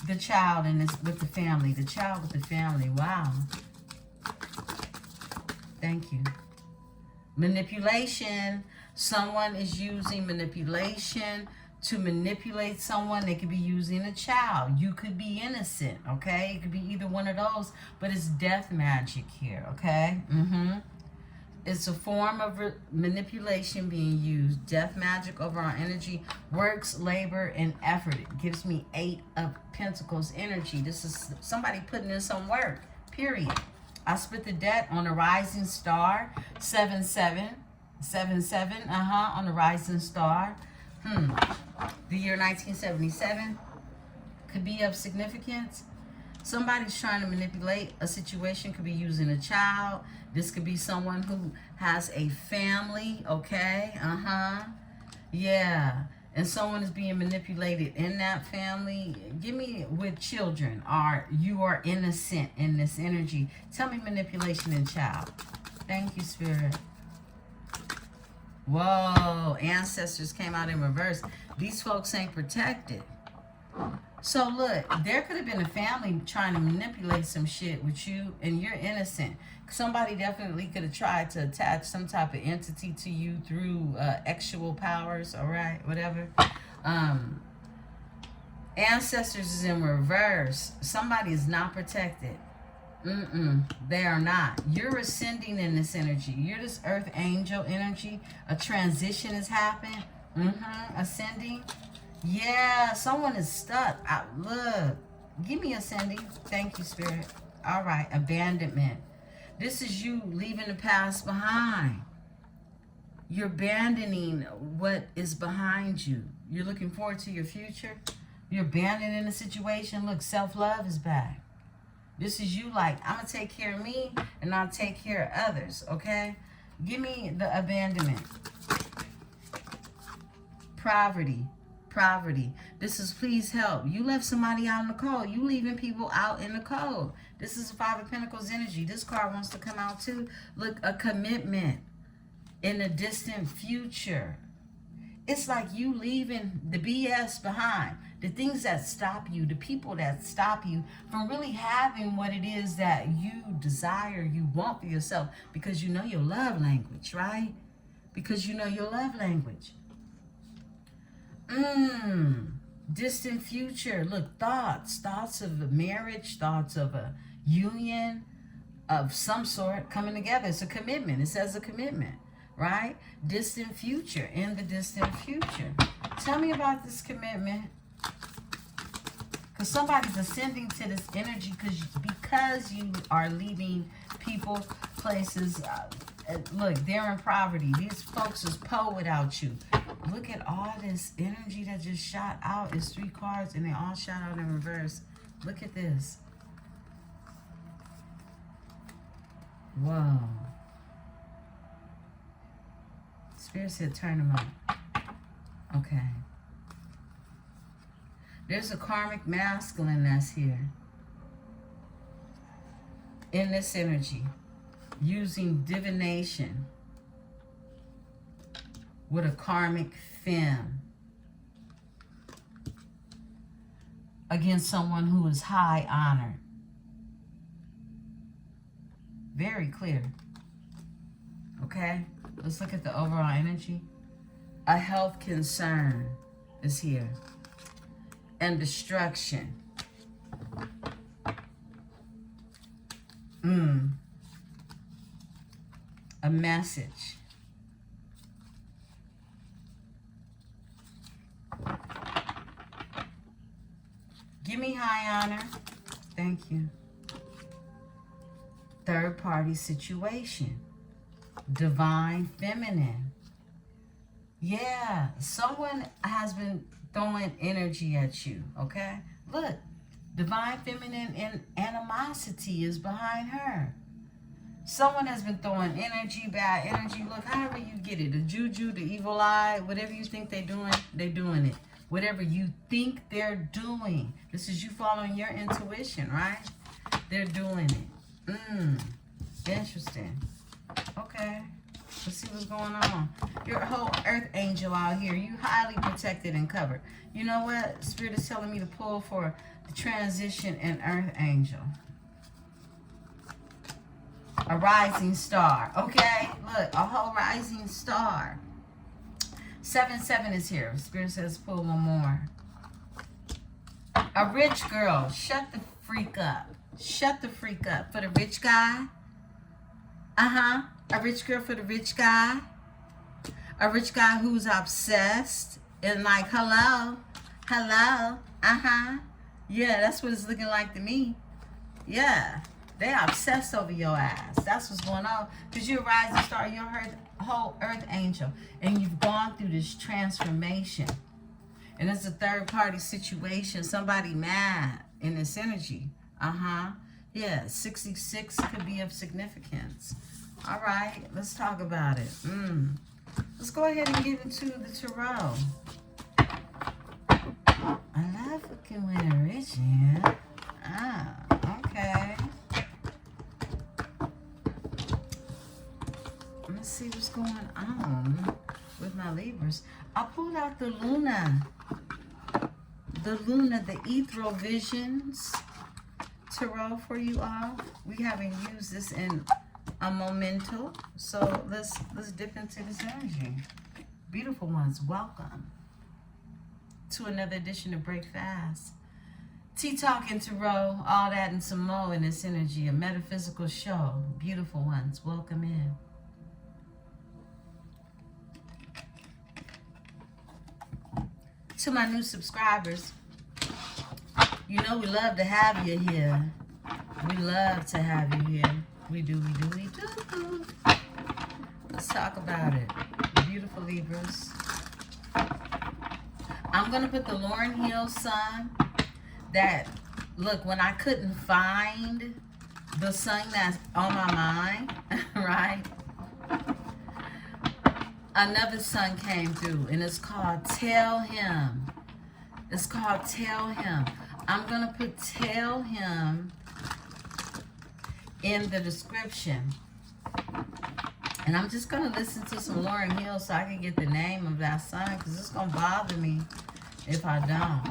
the child in this with the family. The child with the family. Wow. Thank you. Manipulation. Someone is using manipulation to manipulate someone. They could be using a child. You could be innocent, okay? It could be either one of those, but it's death magic here, okay? It's a form of manipulation being used. Death magic over our energy. Works, labor, and effort. It gives me 8 of Pentacles energy. This is somebody putting in some work, period. I split the deck on a rising star. 7-7. 7-7, on the rising star. The year 1977 could be of significance. Somebody's trying to manipulate a situation. Could be using a child. This could be someone who has a family, okay? Yeah. And someone is being manipulated in that family. Give me with children. You are innocent in this energy. Tell me manipulation and child. Thank you, Spirit. Whoa, ancestors came out in reverse. These folks ain't protected. So look, there could have been a family trying to manipulate some shit with you and you're innocent. Somebody definitely could have tried to attach some type of entity to you through actual powers, all right, whatever. Ancestors is in reverse. Somebody is not protected. They are not. You're ascending in this energy. You're this earth angel energy. A transition is happening. Ascending. Yeah, someone is stuck. Look, give me ascending. Thank you, Spirit. All right, abandonment. This is you leaving the past behind. You're abandoning what is behind you. You're looking forward to your future. You're abandoning the situation. Look, self-love is back. This is you like, I'm going to take care of me and I'll take care of others, okay? Give me the abandonment. Poverty. This is please help. You left somebody out in the cold. You leaving people out in the cold. This is a 5 of Pentacles energy. This card wants to come out too. Look, a commitment in the distant future. It's like you leaving the BS behind. The things that stop you, the people that stop you from really having what it is that you desire, you want for yourself. Because you know your love language, right? Because you know your love language. Distant future. Look, thoughts of a marriage, thoughts of a union of some sort coming together. It's a commitment. It says a commitment, right? Distant future, in the distant future. Tell me about this commitment. Because somebody's ascending to this energy because you are leaving people, places. Look, they're in poverty. These folks is poor without you. Look at all this energy that just shot out. It's 3 cards and they all shot out in reverse. Look at this. Whoa. Spirit said turn them up. Okay. There's a karmic masculine that's here. In this energy. Using divination. With a karmic femme. Against someone who is high honored. Very clear. Okay? Let's look at the overall energy. A health concern is here. And destruction. A message. Give me high honor. Thank you. Third party situation. Divine feminine. Yeah, someone has been throwing energy at you, okay? Look, divine feminine and animosity is behind her. Someone has been throwing energy, bad energy. Look, however you get it, the juju, the evil eye, whatever you think they're doing it. Whatever you think they're doing. This is you following your intuition, right? They're doing it. Interesting. Okay. Let's see what's going on. Your whole earth angel out here. You highly protected and covered. You know what? Spirit is telling me to pull for the transition and earth angel. A rising star. Okay? Look, a whole rising star. 7-7 is here. Spirit says pull one more. A rich girl. Shut the freak up. Shut the freak up. For the rich guy. A rich girl for the rich guy. A rich guy who's obsessed. And like, hello. Hello. Yeah, that's what it's looking like to me. Yeah. They obsessed over your ass. That's what's going on. Because you're a rising star. You're a whole earth angel. And you've gone through this transformation. And it's a third party situation. Somebody mad in this energy. Yeah, 66 could be of significance. All right, let's talk about it. Let's go ahead and get into the tarot. I love looking when a rich man. Okay. Let's see what's going on with my Libras. I pulled out the Luna. The Luna, the Ethereal Visions Tarot for you all. We haven't used this in a momento, so let's dip into this energy. Beautiful ones, welcome to another edition of Break Fast. Tea Talk and Tarot, all that and some more in this energy, a metaphysical show. Beautiful ones, welcome in. To my new subscribers, you know we love to have you here. We love to have you here. We do. Let's talk about it. Beautiful Libras. I'm going to put the Lauryn Hill song that, look, when I couldn't find the song that's on my mind, right? Another song came through, and it's called Tell Him. It's called Tell Him. I'm going to put Tell Him in the description. And I'm just going to listen to some Lauryn Hill so I can get the name of that song, because it's going to bother me if I don't.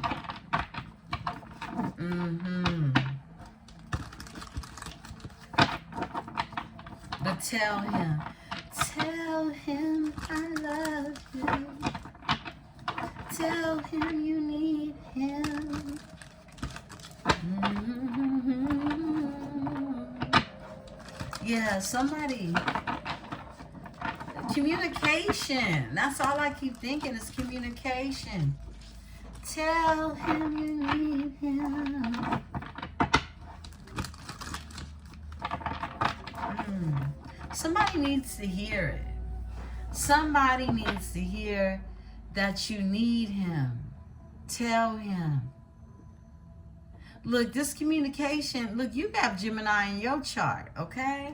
But tell him. Tell him I love you. Tell him you need him. Yeah, somebody. Communication. That's all I keep thinking is communication. Tell him you need him. Somebody needs to hear it. Somebody needs to hear that you need him. Tell him. Look, this communication, look, you got Gemini in your chart, okay?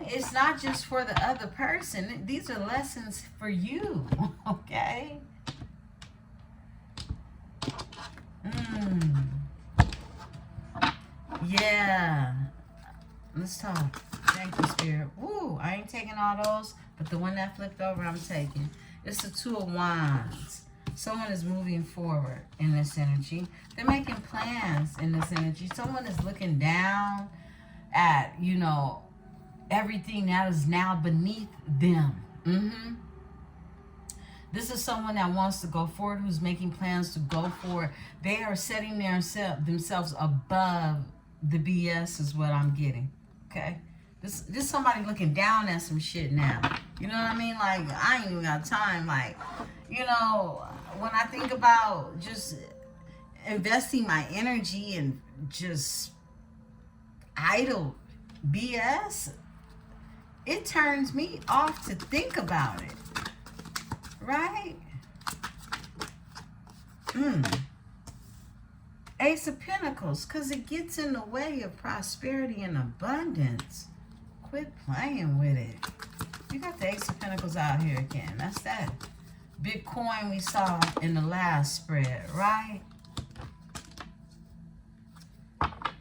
It's not just for the other person. These are lessons for you, okay? Yeah. Let's talk. Thank you, Spirit. Woo, I ain't taking all those, but the one that flipped over, I'm taking. It's the Two of Wands. Someone is moving forward in this energy. They're making plans in this energy. Someone is looking down at, you know, everything that is now beneath them. This is someone that wants to go forward, who's making plans to go forward. They are setting themselves above the BS is what I'm getting. Okay? This somebody looking down at some shit now. You know what I mean? Like, I ain't even got time. Like, you know, when I think about just investing my energy in just idle BS, it turns me off to think about it. Right? Ace of Pentacles, because it gets in the way of prosperity and abundance. Quit playing with it. You got the Ace of Pentacles out here again. That's that big coin we saw in the last spread, right?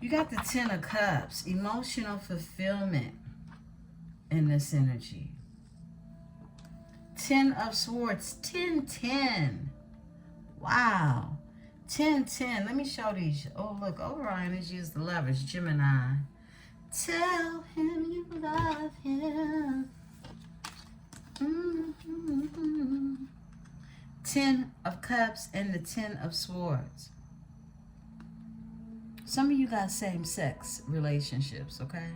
You got the Ten of Cups, emotional fulfillment in this energy. Ten of Swords. 10-10. Wow. 10-10. Let me show these. Oh, look. Overall energy is the Lovers. Gemini. Tell him you love him. 10 of Cups and the 10 of Swords. Some of you got same-sex relationships, okay?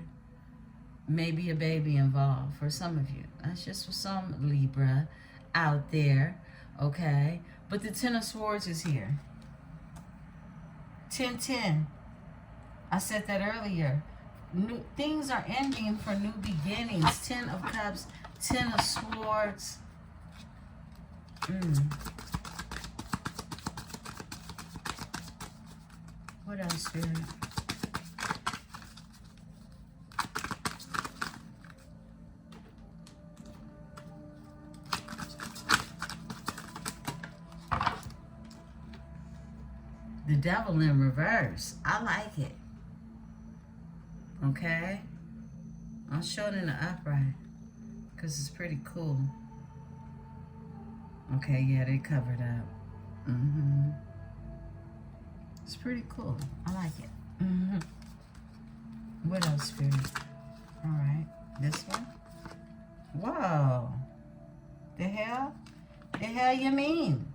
Maybe a baby involved for some of you. That's just for some Libra out there, okay? But the 10 of Swords is here. 10-10. I said that earlier. New things are ending for new beginnings. 10 of Cups, 10 of Swords. What else, Spirit? The Devil in reverse. I like it. Okay? I'll show it in the upright because it's pretty cool. Okay, yeah, they covered up. It's pretty cool. I like it. What else, Spirit? All right. This one. Whoa. The hell? The hell you mean?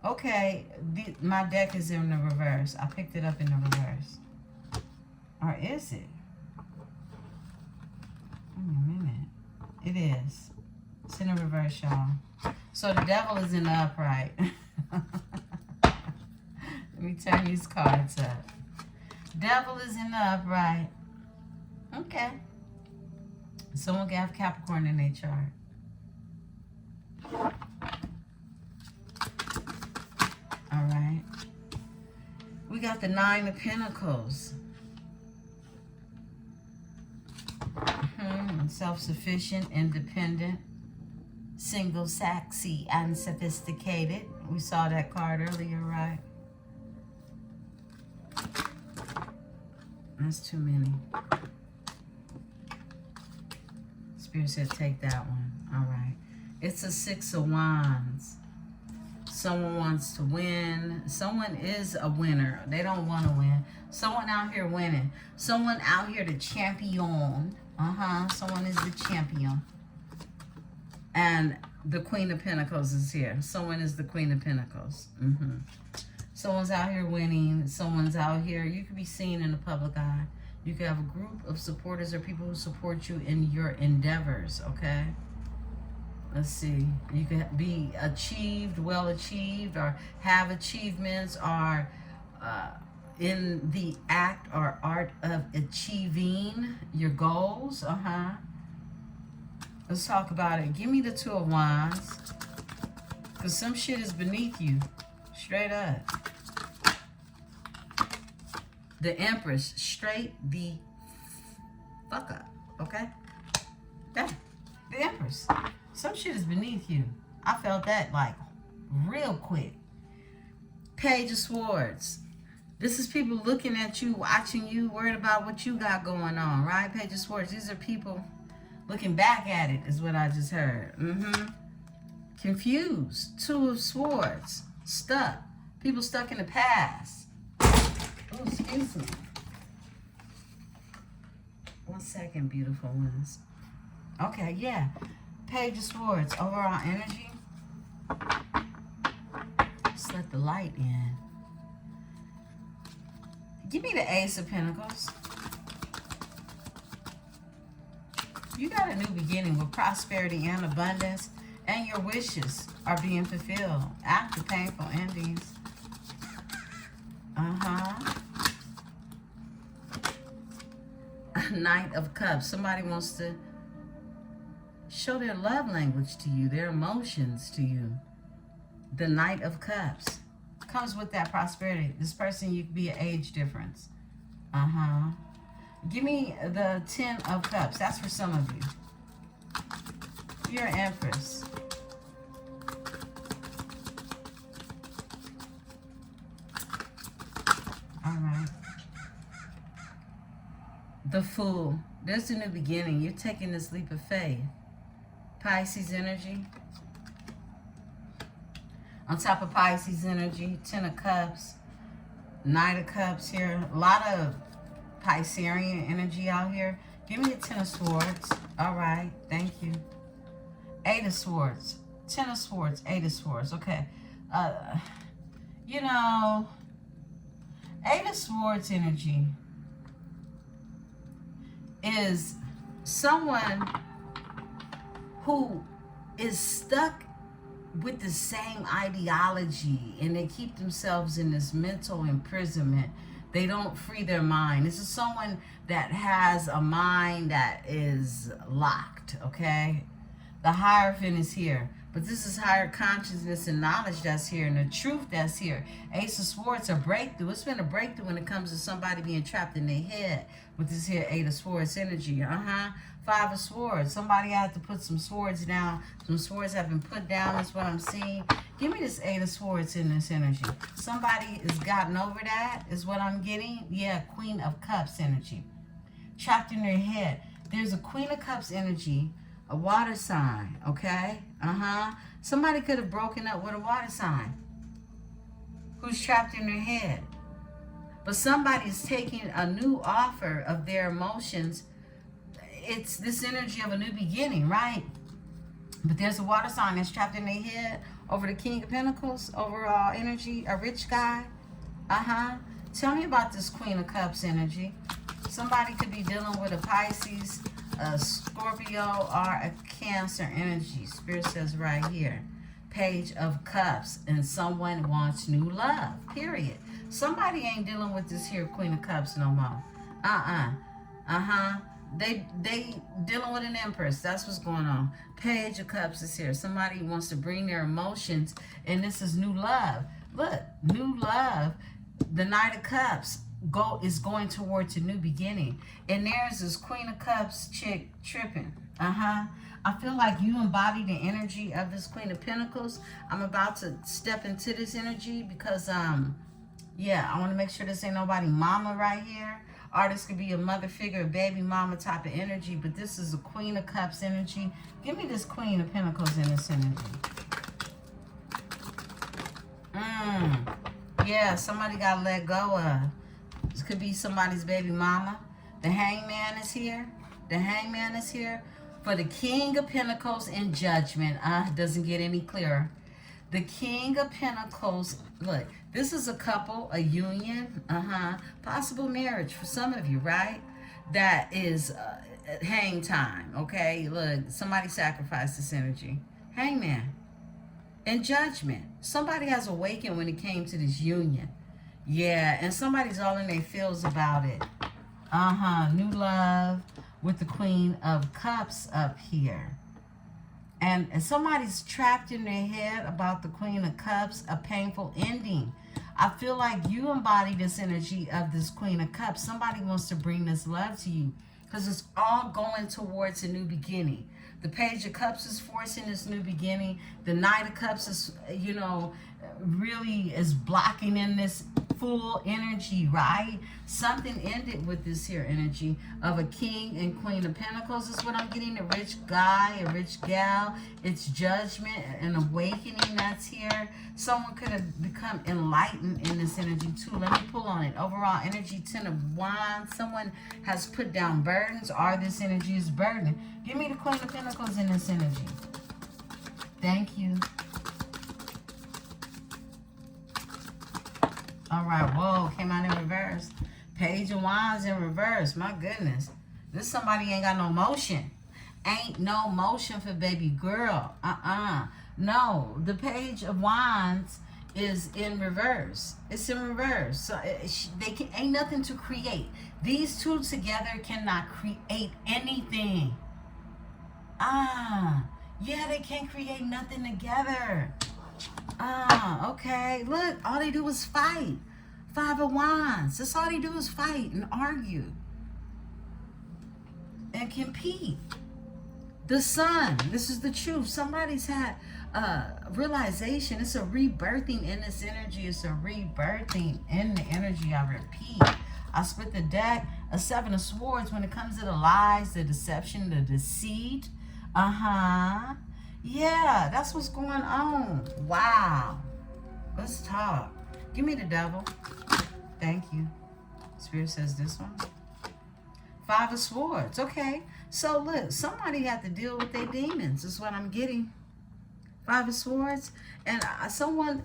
Okay, my deck is in the reverse. I picked it up in the reverse. Or is it? Wait a minute. It is. It's in the reverse, y'all. So the Devil is in the upright. Let me turn these cards up. Devil is in the upright. Okay. Someone can have Capricorn in their chart. All right. We got the 9 of Pentacles. Self-sufficient, independent, single, sexy, and sophisticated. We saw that card earlier, right? That's too many. Spirit said take that one. All right. It's a 6 of Wands. Someone wants to win. Someone is a winner. They don't want to win. Someone out here winning. Someone out here to champion. Someone is the champion. And the Queen of Pentacles is here. Someone is the Queen of Pentacles. Someone's out here winning. Someone's out here. You could be seen in the public eye. You could have a group of supporters or people who support you in your endeavors, okay? Let's see. You could be achieved, well achieved, or have achievements, or in the act or art of achieving your goals. Let's talk about it. Give me the 2 of Wands. Because some shit is beneath you. Straight up. The Empress. Straight the fuck up. Okay? That. The Empress. Some shit is beneath you. I felt that like real quick. Page of Swords. This is people looking at you, watching you, worried about what you got going on, right? Page of Swords. These are people looking back at it, is what I just heard. Confused. 2 of Swords. Stuck. People stuck in the past. Oh, excuse me. 1 second, beautiful ones. Okay, yeah. Page of Swords. Overall energy. Just let the light in. Give me the Ace of Pentacles. You got a new beginning with prosperity and abundance, and your wishes are being fulfilled after painful endings. Knight of Cups. Somebody wants to show their love language to you, their emotions to you. The Knight of Cups comes with that prosperity. This person, you could be an age difference. Give me the 10 of Cups. That's for some of you. You're an Empress. All right. The Fool. There's a new beginning. You're taking this leap of faith. Pisces energy. On top of Pisces energy, 10 of Cups, Knight of Cups here. A lot of Piscean energy out here. Give me a 10 of Swords. All right, thank you. 8 of Swords, 10 of Swords, 8 of Swords. Okay. You know, 8 of Swords energy is someone who is stuck with the same ideology, and they keep themselves in this mental imprisonment. They don't free their mind. This is someone that has a mind that is locked, okay? The Hierophant is here, but this is higher consciousness and knowledge that's here, and the truth that's here. Ace of Swords, a breakthrough. It's been a breakthrough when it comes to somebody being trapped in their head with this here 8 of Swords energy. 5 of Swords. Somebody had to put some swords down. Some swords have been put down. That's what I'm seeing. Give me this 8 of Swords in this energy. Somebody has gotten over that, is what I'm getting. Yeah, Queen of Cups energy. Trapped in their head. There's a Queen of Cups energy, a water sign, okay? Somebody could have broken up with a water sign who's trapped in their head. But somebody's taking a new offer of their emotions. It's this energy of a new beginning, right? But there's a water sign that's trapped in their head over the King of Pentacles, overall energy, a rich guy. Tell me about this Queen of Cups energy. Somebody could be dealing with a Pisces, a Scorpio, or a Cancer energy. Spirit says right here, Page of Cups, and someone wants new love, period. Somebody ain't dealing with this here Queen of Cups no more. They dealing with an Empress. That's what's going on. Page of Cups is here. Somebody wants to bring their emotions, and this is new love. Look, new love. The Knight of Cups is going towards a new beginning. And there's this Queen of Cups chick tripping. I feel like you embody the energy of this Queen of Pentacles. I'm about to step into this energy because, yeah, I want to make sure this ain't nobody mama right here. Or this could be a mother figure, a baby mama type of energy. But this is a Queen of Cups energy. Give me this Queen of Pentacles in this energy. Yeah, somebody got to let go of. This could be somebody's baby mama. The Hangman is here. The Hangman is here. For the King of Pentacles in Judgment. Doesn't get any clearer. The King of Pentacles, look, this is a couple, a union, possible marriage for some of you, right? That is hang time, okay? Look, somebody sacrificed this energy. Hangman. And Judgment. Somebody has awakened when it came to this union. Yeah, and somebody's all in their feels about it. New love with the Queen of Cups up here. And somebody's trapped in their head about the Queen of Cups, a painful ending. I feel like you embody this energy of this Queen of Cups. Somebody wants to bring this love to you because it's all going towards a new beginning. The Page of Cups is forcing this new beginning. The Knight of Cups is, you know, really is blocking in this full energy, right? Something ended with this here energy of a King and Queen of Pentacles is what I'm getting. A rich guy, a rich gal. It's judgment, an awakening that's here. Someone could have become enlightened in this energy too. Let me pull on it. Overall energy, 10 of Wands. Someone has put down burdens, or this energy is burdening. Give me the Queen of Pentacles in this energy. Thank you. All right, whoa, came out in reverse. Page of Wands in reverse. My goodness. This somebody ain't got no motion. Ain't no motion for baby girl. No, the Page of Wands is in reverse. It's in reverse. So ain't nothing to create. These two together cannot create anything. Yeah, they can't create nothing together. Okay. Look, all they do is fight. 5 of Wands. That's all they do is fight and argue and compete. The Sun. This is the truth. Somebody's had realization. It's a rebirthing in this energy. It's a rebirthing in the energy. I repeat. I split the deck. A 7 of Swords when it comes to the lies, the deception, the deceit. Yeah, that's what's going on. Wow. Let's talk. Give me the devil. Thank you. Spirit says this one. Five of Swords. Okay. So look, somebody had to deal with their demons. Is what I'm getting. Five of Swords. And someone,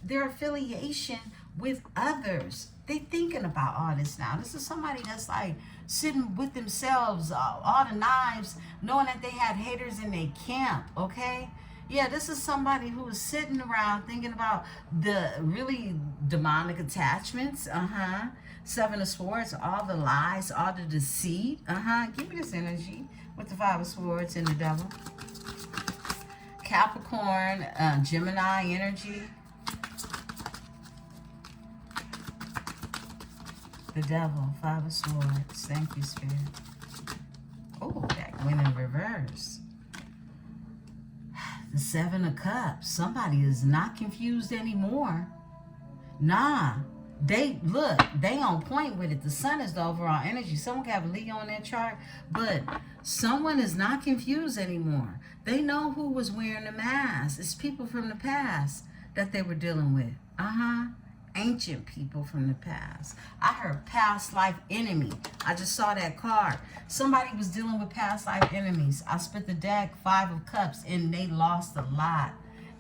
their affiliation with others. They thinking about all this now. This is somebody that's like sitting with themselves, all the knives, knowing that they had haters in their camp, okay? Yeah, this is somebody who is sitting around thinking about the really demonic attachments, Seven of Swords, all the lies, all the deceit, Give me this energy with the Five of Swords and the devil. Capricorn, Gemini energy. The devil, Five of Swords. Thank you, Spirit. Oh, that went in reverse. The Seven of Cups. Somebody is not confused anymore. Nah. They on point with it. The sun is the overall energy. Someone can have Leo on their chart, but someone is not confused anymore. They know who was wearing the mask. It's people from the past that they were dealing with. Ancient people from the past. I heard past life enemy. I just saw that card. Somebody was dealing with past life enemies. I split the deck, Five of Cups, and they lost a lot.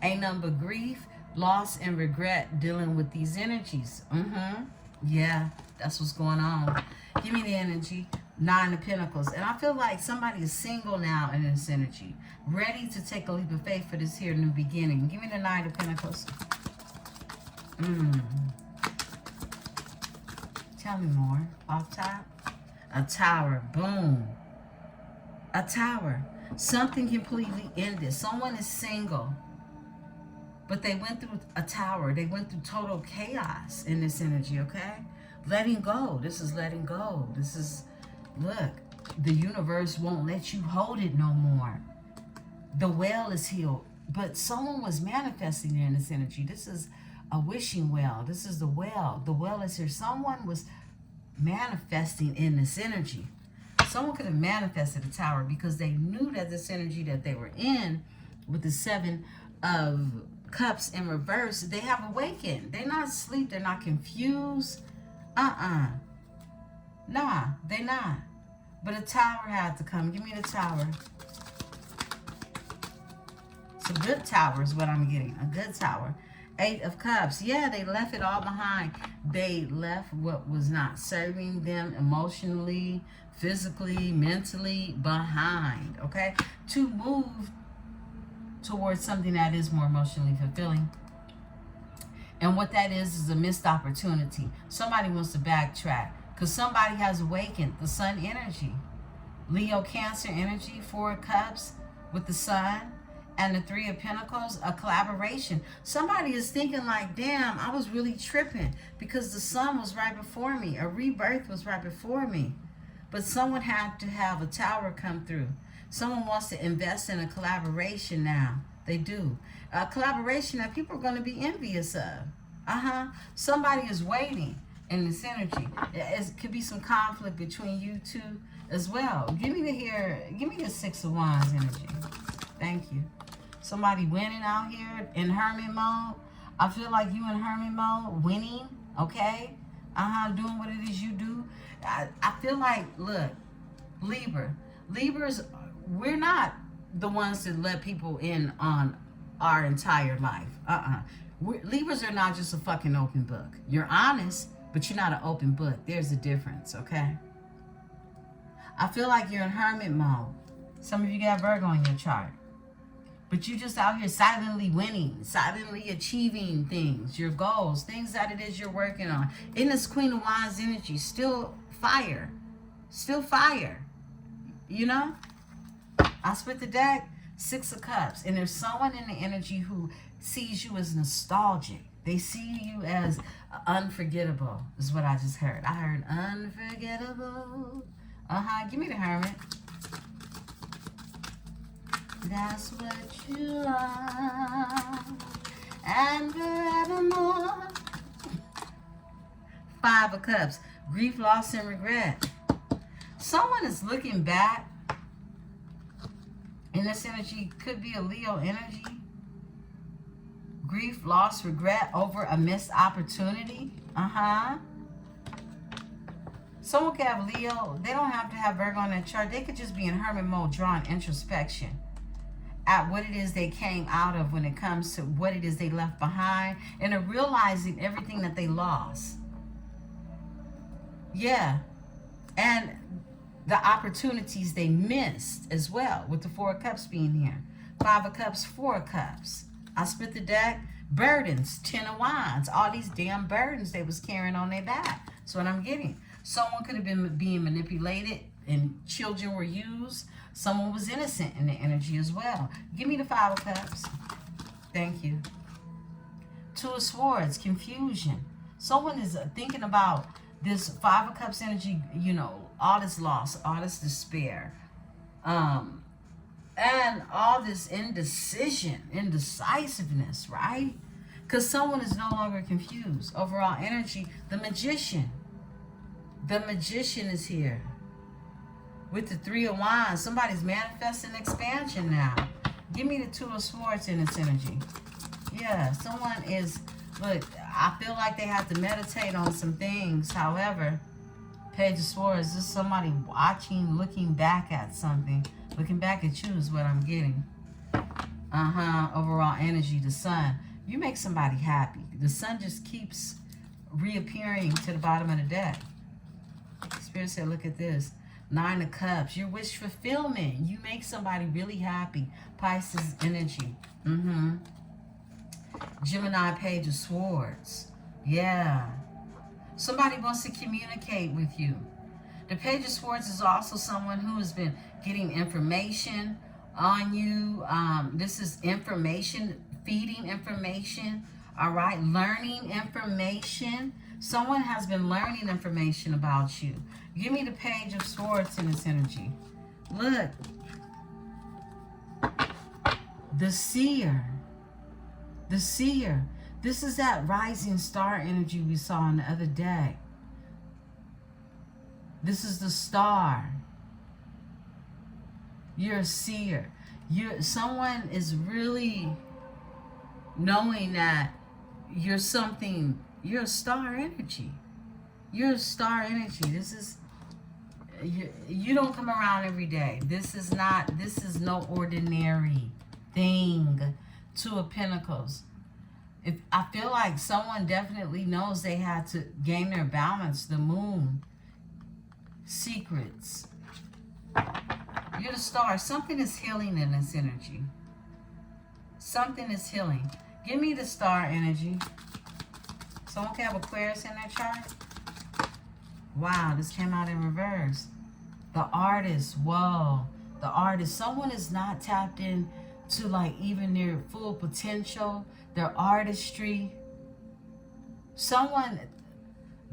Ain't nothing but grief, loss, and regret dealing with these energies. Yeah, that's what's going on. Give me the energy. Nine of Pentacles. And I feel like somebody is single now in this energy. Ready to take a leap of faith for this here new beginning. Give me the Nine of Pentacles. Tell me more. Off top. A tower. Boom. A tower. Something completely ended. Someone is single, but they went through a tower. They went through total chaos in this energy, okay? Letting go. This is letting go. This is, look, the universe won't let you hold it no more. The well is healed, but someone was manifesting in this energy. This is a wishing well. This is the well. The well is here. Someone was manifesting in this energy. Someone could have manifested a tower because they knew that this energy that they were in with the Seven of Cups in reverse, they have awakened. They're not asleep. They're not confused. Nah, they're not. But a tower had to come. Give me the tower. It's a good tower is what I'm getting. A good tower. Eight of Cups. Yeah, they left it all behind. They left what was not serving them emotionally, physically, mentally behind, okay? To move towards something that is more emotionally fulfilling. And what that is a missed opportunity. Somebody wants to backtrack because somebody has awakened. The sun energy. Leo, Cancer energy, Four of Cups with the sun. And the Three of Pentacles, a collaboration. Somebody is thinking like, damn, I was really tripping because the sun was right before me. A rebirth was right before me. But someone had to have a tower come through. Someone wants to invest in a collaboration now. They do. A collaboration that people are going to be envious of. Somebody is waiting in this energy. It could be some conflict between you two as well. Give me the Six of Wands energy. Thank you. Somebody winning out here in hermit mode. I feel like you in hermit mode, winning, okay? Doing what it is you do. I feel like, look, Libras, we're not the ones that let people in on our entire life. Libras are not just a fucking open book. You're honest, but you're not an open book. There's a difference, okay? I feel like you're in hermit mode. Some of you got Virgo in your chart. But you just out here silently winning, silently achieving things, your goals, things that it is you're working on. In this Queen of Wands energy, still fire. Still fire. You know? I split the deck, Six of Cups. And there's someone in the energy who sees you as nostalgic. They see you as unforgettable, is what I just heard. I heard unforgettable. Give me the Hermit. That's what you are, and forevermore. Five of Cups, grief, loss, and regret. Someone is looking back, and this energy could be a Leo energy. Grief, loss, regret over a missed opportunity. Someone could have Leo. They don't have to have Virgo in their chart. They could just be in hermit mode, drawing introspection at what it is they came out of when it comes to what it is they left behind, and are realizing everything that they lost. Yeah. And the opportunities they missed as well, with the Four of Cups being here. Five of Cups, Four of Cups. I split the deck. Burdens, Ten of Wands. All these damn burdens they was carrying on their back. That's what I'm getting. Someone could have been being manipulated and children were used. Someone was innocent in the energy as well. Give me the Five of Cups. Thank you. Two of Swords, confusion. Someone is thinking about this Five of Cups energy, you know, all this loss, all this despair, and all this indecisiveness, right? Because someone is no longer confused. Overall energy, the Magician. The Magician is here. With the Three of Wands, somebody's manifesting expansion now. Give me the Two of Swords in this energy. Yeah, someone is, look, I feel like they have to meditate on some things. However, Page of Swords, this is somebody watching, looking back at something. Looking back at you is what I'm getting. Overall energy, the Sun. You make somebody happy. The Sun just keeps reappearing to the bottom of the deck. Spirit said, look at this. Nine of Cups. Your wish fulfillment. You make somebody really happy. Pisces energy. Gemini, Page of Swords. Yeah. Somebody wants to communicate with you. The Page of Swords is also someone who has been getting information on you. This is information, feeding information. All right. Learning information. Someone has been learning information about you. Give me the Page of Swords in this energy. Look. The Seer. The Seer. This is that rising star energy we saw on the other day. This is the star. You're a seer. Someone is really knowing that you're something. You're a star energy. You're a star energy. This is, you don't come around every day. This is no ordinary thing. Two of Pentacles. I feel like someone definitely knows they had to gain their balance. The Moon. Secrets. You're the star. Something is healing in this energy. Something is healing. Give me the star energy. Someone can have Aquarius in their chart. Wow, this came out in reverse. The Artist. Whoa. The Artist. Someone is not tapped in to like even their full potential, their artistry. Someone,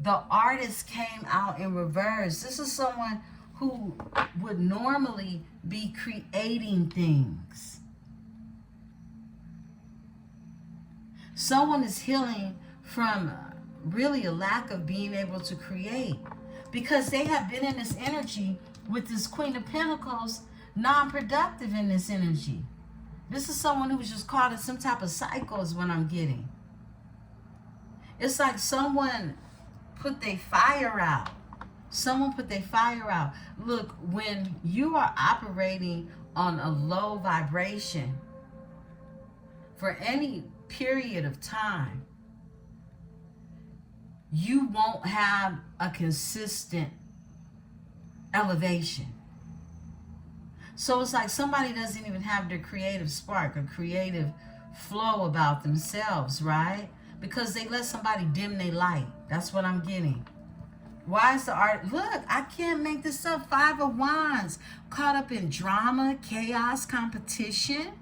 the Artist came out in reverse. This is someone who would normally be creating things. Someone is healing from really a lack of being able to create, because they have been in this energy with this Queen of Pentacles, non-productive in this energy. This is someone who was just caught in some type of cycle is what I'm getting. It's like someone put their fire out. Someone put their fire out. Look, when you are operating on a low vibration for any period of time, you won't have a consistent elevation. So it's like somebody doesn't even have their creative spark or creative flow about themselves, right? Because they let somebody dim their light. That's what I'm getting. Why is the art? Look, I can't make this up. Five of Wands. Caught up in drama, chaos, competition.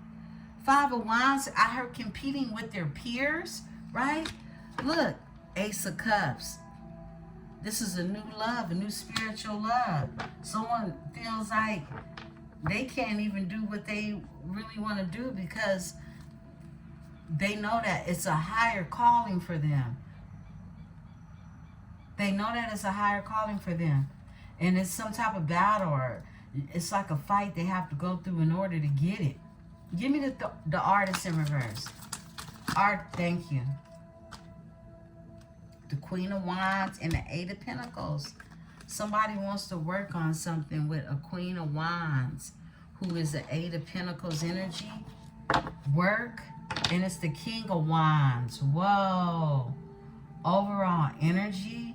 Five of Wands. I heard competing with their peers, right? Look, Ace of Cups. This is a new love, a new spiritual love. Someone feels like they can't even do what they really want to do because they know that it's a higher calling for them. They know that it's a higher calling for them. And it's some type of battle, or it's like a fight they have to go through in order to get it. Give me the Artist in reverse. Thank you. The Queen of Wands and the Eight of Pentacles. Somebody wants to work on something with a Queen of Wands, who is the Eight of Pentacles energy. Work. And it's the King of Wands. Whoa. Overall energy.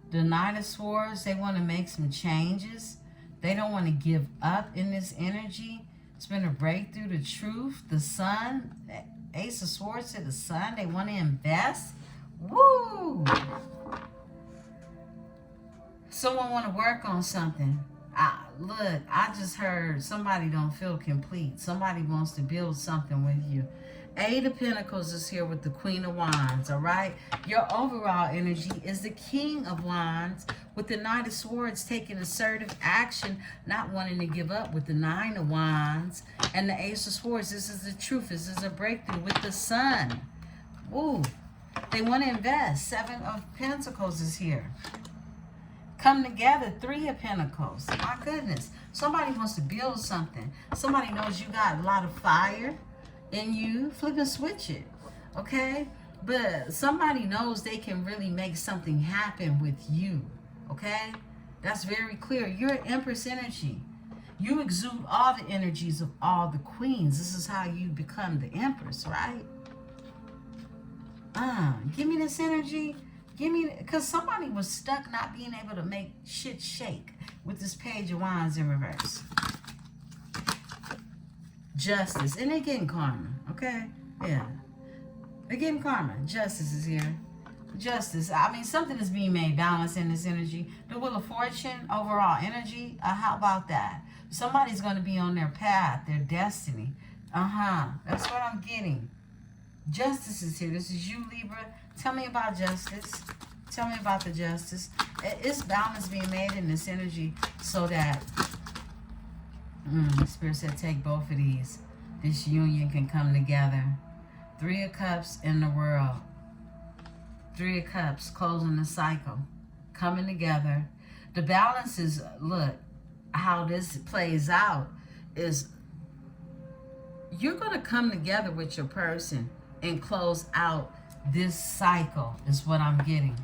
The Knight of Swords, they want to make some changes. They don't want to give up in this energy. It's been a breakthrough. The Truth, the Sun, Ace of Swords to the Sun. They want to invest. Woo! Someone want to work on something. Look, I just heard somebody don't feel complete. Somebody wants to build something with you. Eight of Pentacles is here with the Queen of Wands, all right? Your overall energy is the King of Wands with the Knight of Swords taking assertive action, not wanting to give up with the Nine of Wands and the Ace of Swords. This is the Truth. This is a breakthrough with the Sun. Ooh, they want to invest. Seven of Pentacles is here. Come together, Three of Pentacles. My goodness. Somebody wants to build something. Somebody knows you got a lot of fire in you. Flip and switch it. Okay? But somebody knows they can really make something happen with you. Okay? That's very clear. You're Empress energy. You exude all the energies of all the queens. This is how you become the Empress, right? Give me this energy. Give me, because somebody was stuck not being able to make shit shake with this Page of Wands in reverse. Justice. And they're getting karma, okay? Yeah. They're getting karma. Justice is here. Justice. I mean, something is being made balanced in this energy. The Wheel of Fortune, overall energy. How about that? Somebody's going to be on their path, their destiny. That's what I'm getting. Justice is here. This is you, Libra. Tell me about justice. Tell me about the justice. It's balance being made in this energy so that Spirit said take both of these. This union can come together. Three of Cups in the world. Three of Cups closing the cycle. Coming together. The balance is, look, how this plays out is you're going to come together with your person and close out this cycle is what I'm getting.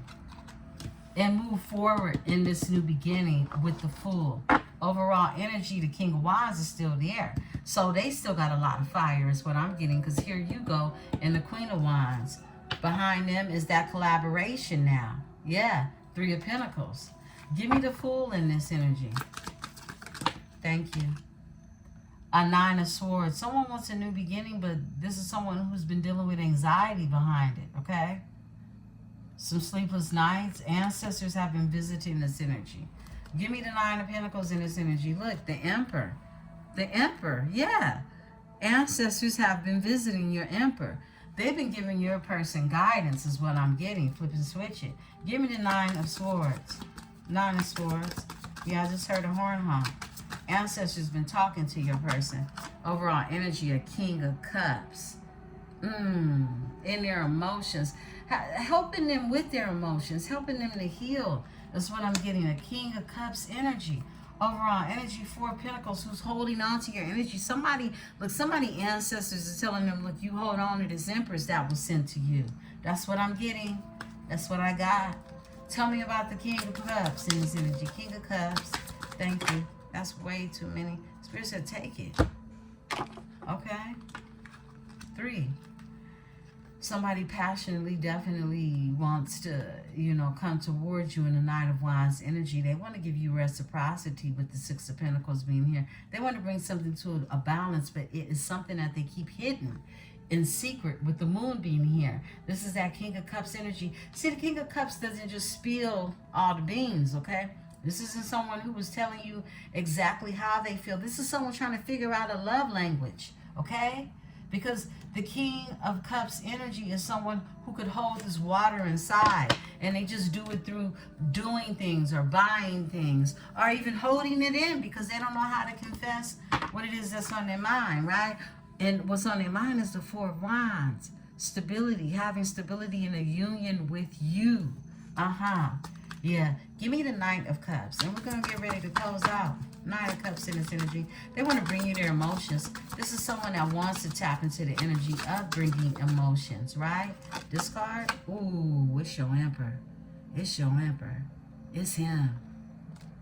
And move forward in this new beginning with the Fool. Overall energy, the King of Wands is still there. So they still got a lot of fire is what I'm getting. Because here you go and the Queen of Wands. Behind them is that collaboration now. Yeah, Three of Pentacles. Give me the Fool in this energy. Thank you. A Nine of Swords. Someone wants a new beginning, but this is someone who's been dealing with anxiety behind it, okay? Some sleepless nights. Ancestors have been visiting this energy. Give me the Nine of Pentacles in this energy. Look, the Emperor. The Emperor, yeah. Ancestors have been visiting your Emperor. They've been giving your person guidance is what I'm getting. Flip and switch it. Give me the Nine of Swords. Nine of Swords. Yeah, I just heard a horn honk. Ancestors been talking to your person. Overall energy, a King of Cups. In their emotions. Helping them with their emotions. Helping them to heal. That's what I'm getting. A King of Cups energy. Overall energy, Four of Pentacles. Who's holding on to your energy? Somebody, look, somebody ancestors is telling them, look, you hold on to this Empress that was sent to you. That's what I'm getting. That's what I got. Tell me about the King of Cups in this energy. King of Cups. Thank you. That's way too many. Spirit said, take it. Okay. Three. Somebody passionately, definitely wants to, come towards you in the Knight of Wands energy. They want to give you reciprocity with the Six of Pentacles being here. They want to bring something to a balance, but it is something that they keep hidden in secret with the Moon being here. This is that King of Cups energy. See, the King of Cups doesn't just spill all the beans, okay? This isn't someone who was telling you exactly how they feel. This is someone trying to figure out a love language, okay? Because the King of Cups energy is someone who could hold this water inside. And they just do it through doing things or buying things. Or even holding it in because they don't know how to confess what it is that's on their mind, right? And what's on their mind is the Four of Wands. Stability. Having stability in a union with you. Yeah, give me the Knight of Cups. And we're going to get ready to close out. Knight of Cups in this energy. They want to bring you their emotions. This is someone that wants to tap into the energy of bringing emotions, right? This card, ooh, it's your Emperor. It's your Emperor. It's him.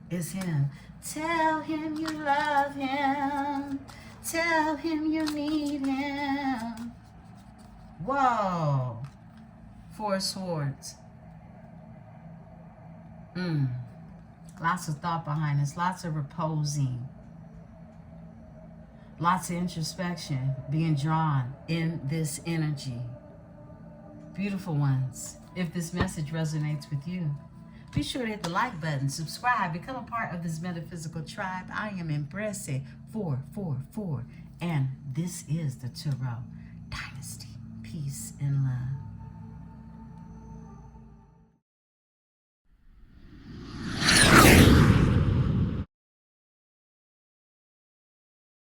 It's him. Tell him you love him. Tell him you need him. Whoa. Four of Swords. Lots of thought behind this. Lots of reposing. Lots of introspection being drawn in this energy. Beautiful ones. If this message resonates with you, be sure to hit the like button, subscribe, become a part of this metaphysical tribe. I am Empresse 444, and this is the Tarot Dynasty. Peace and love.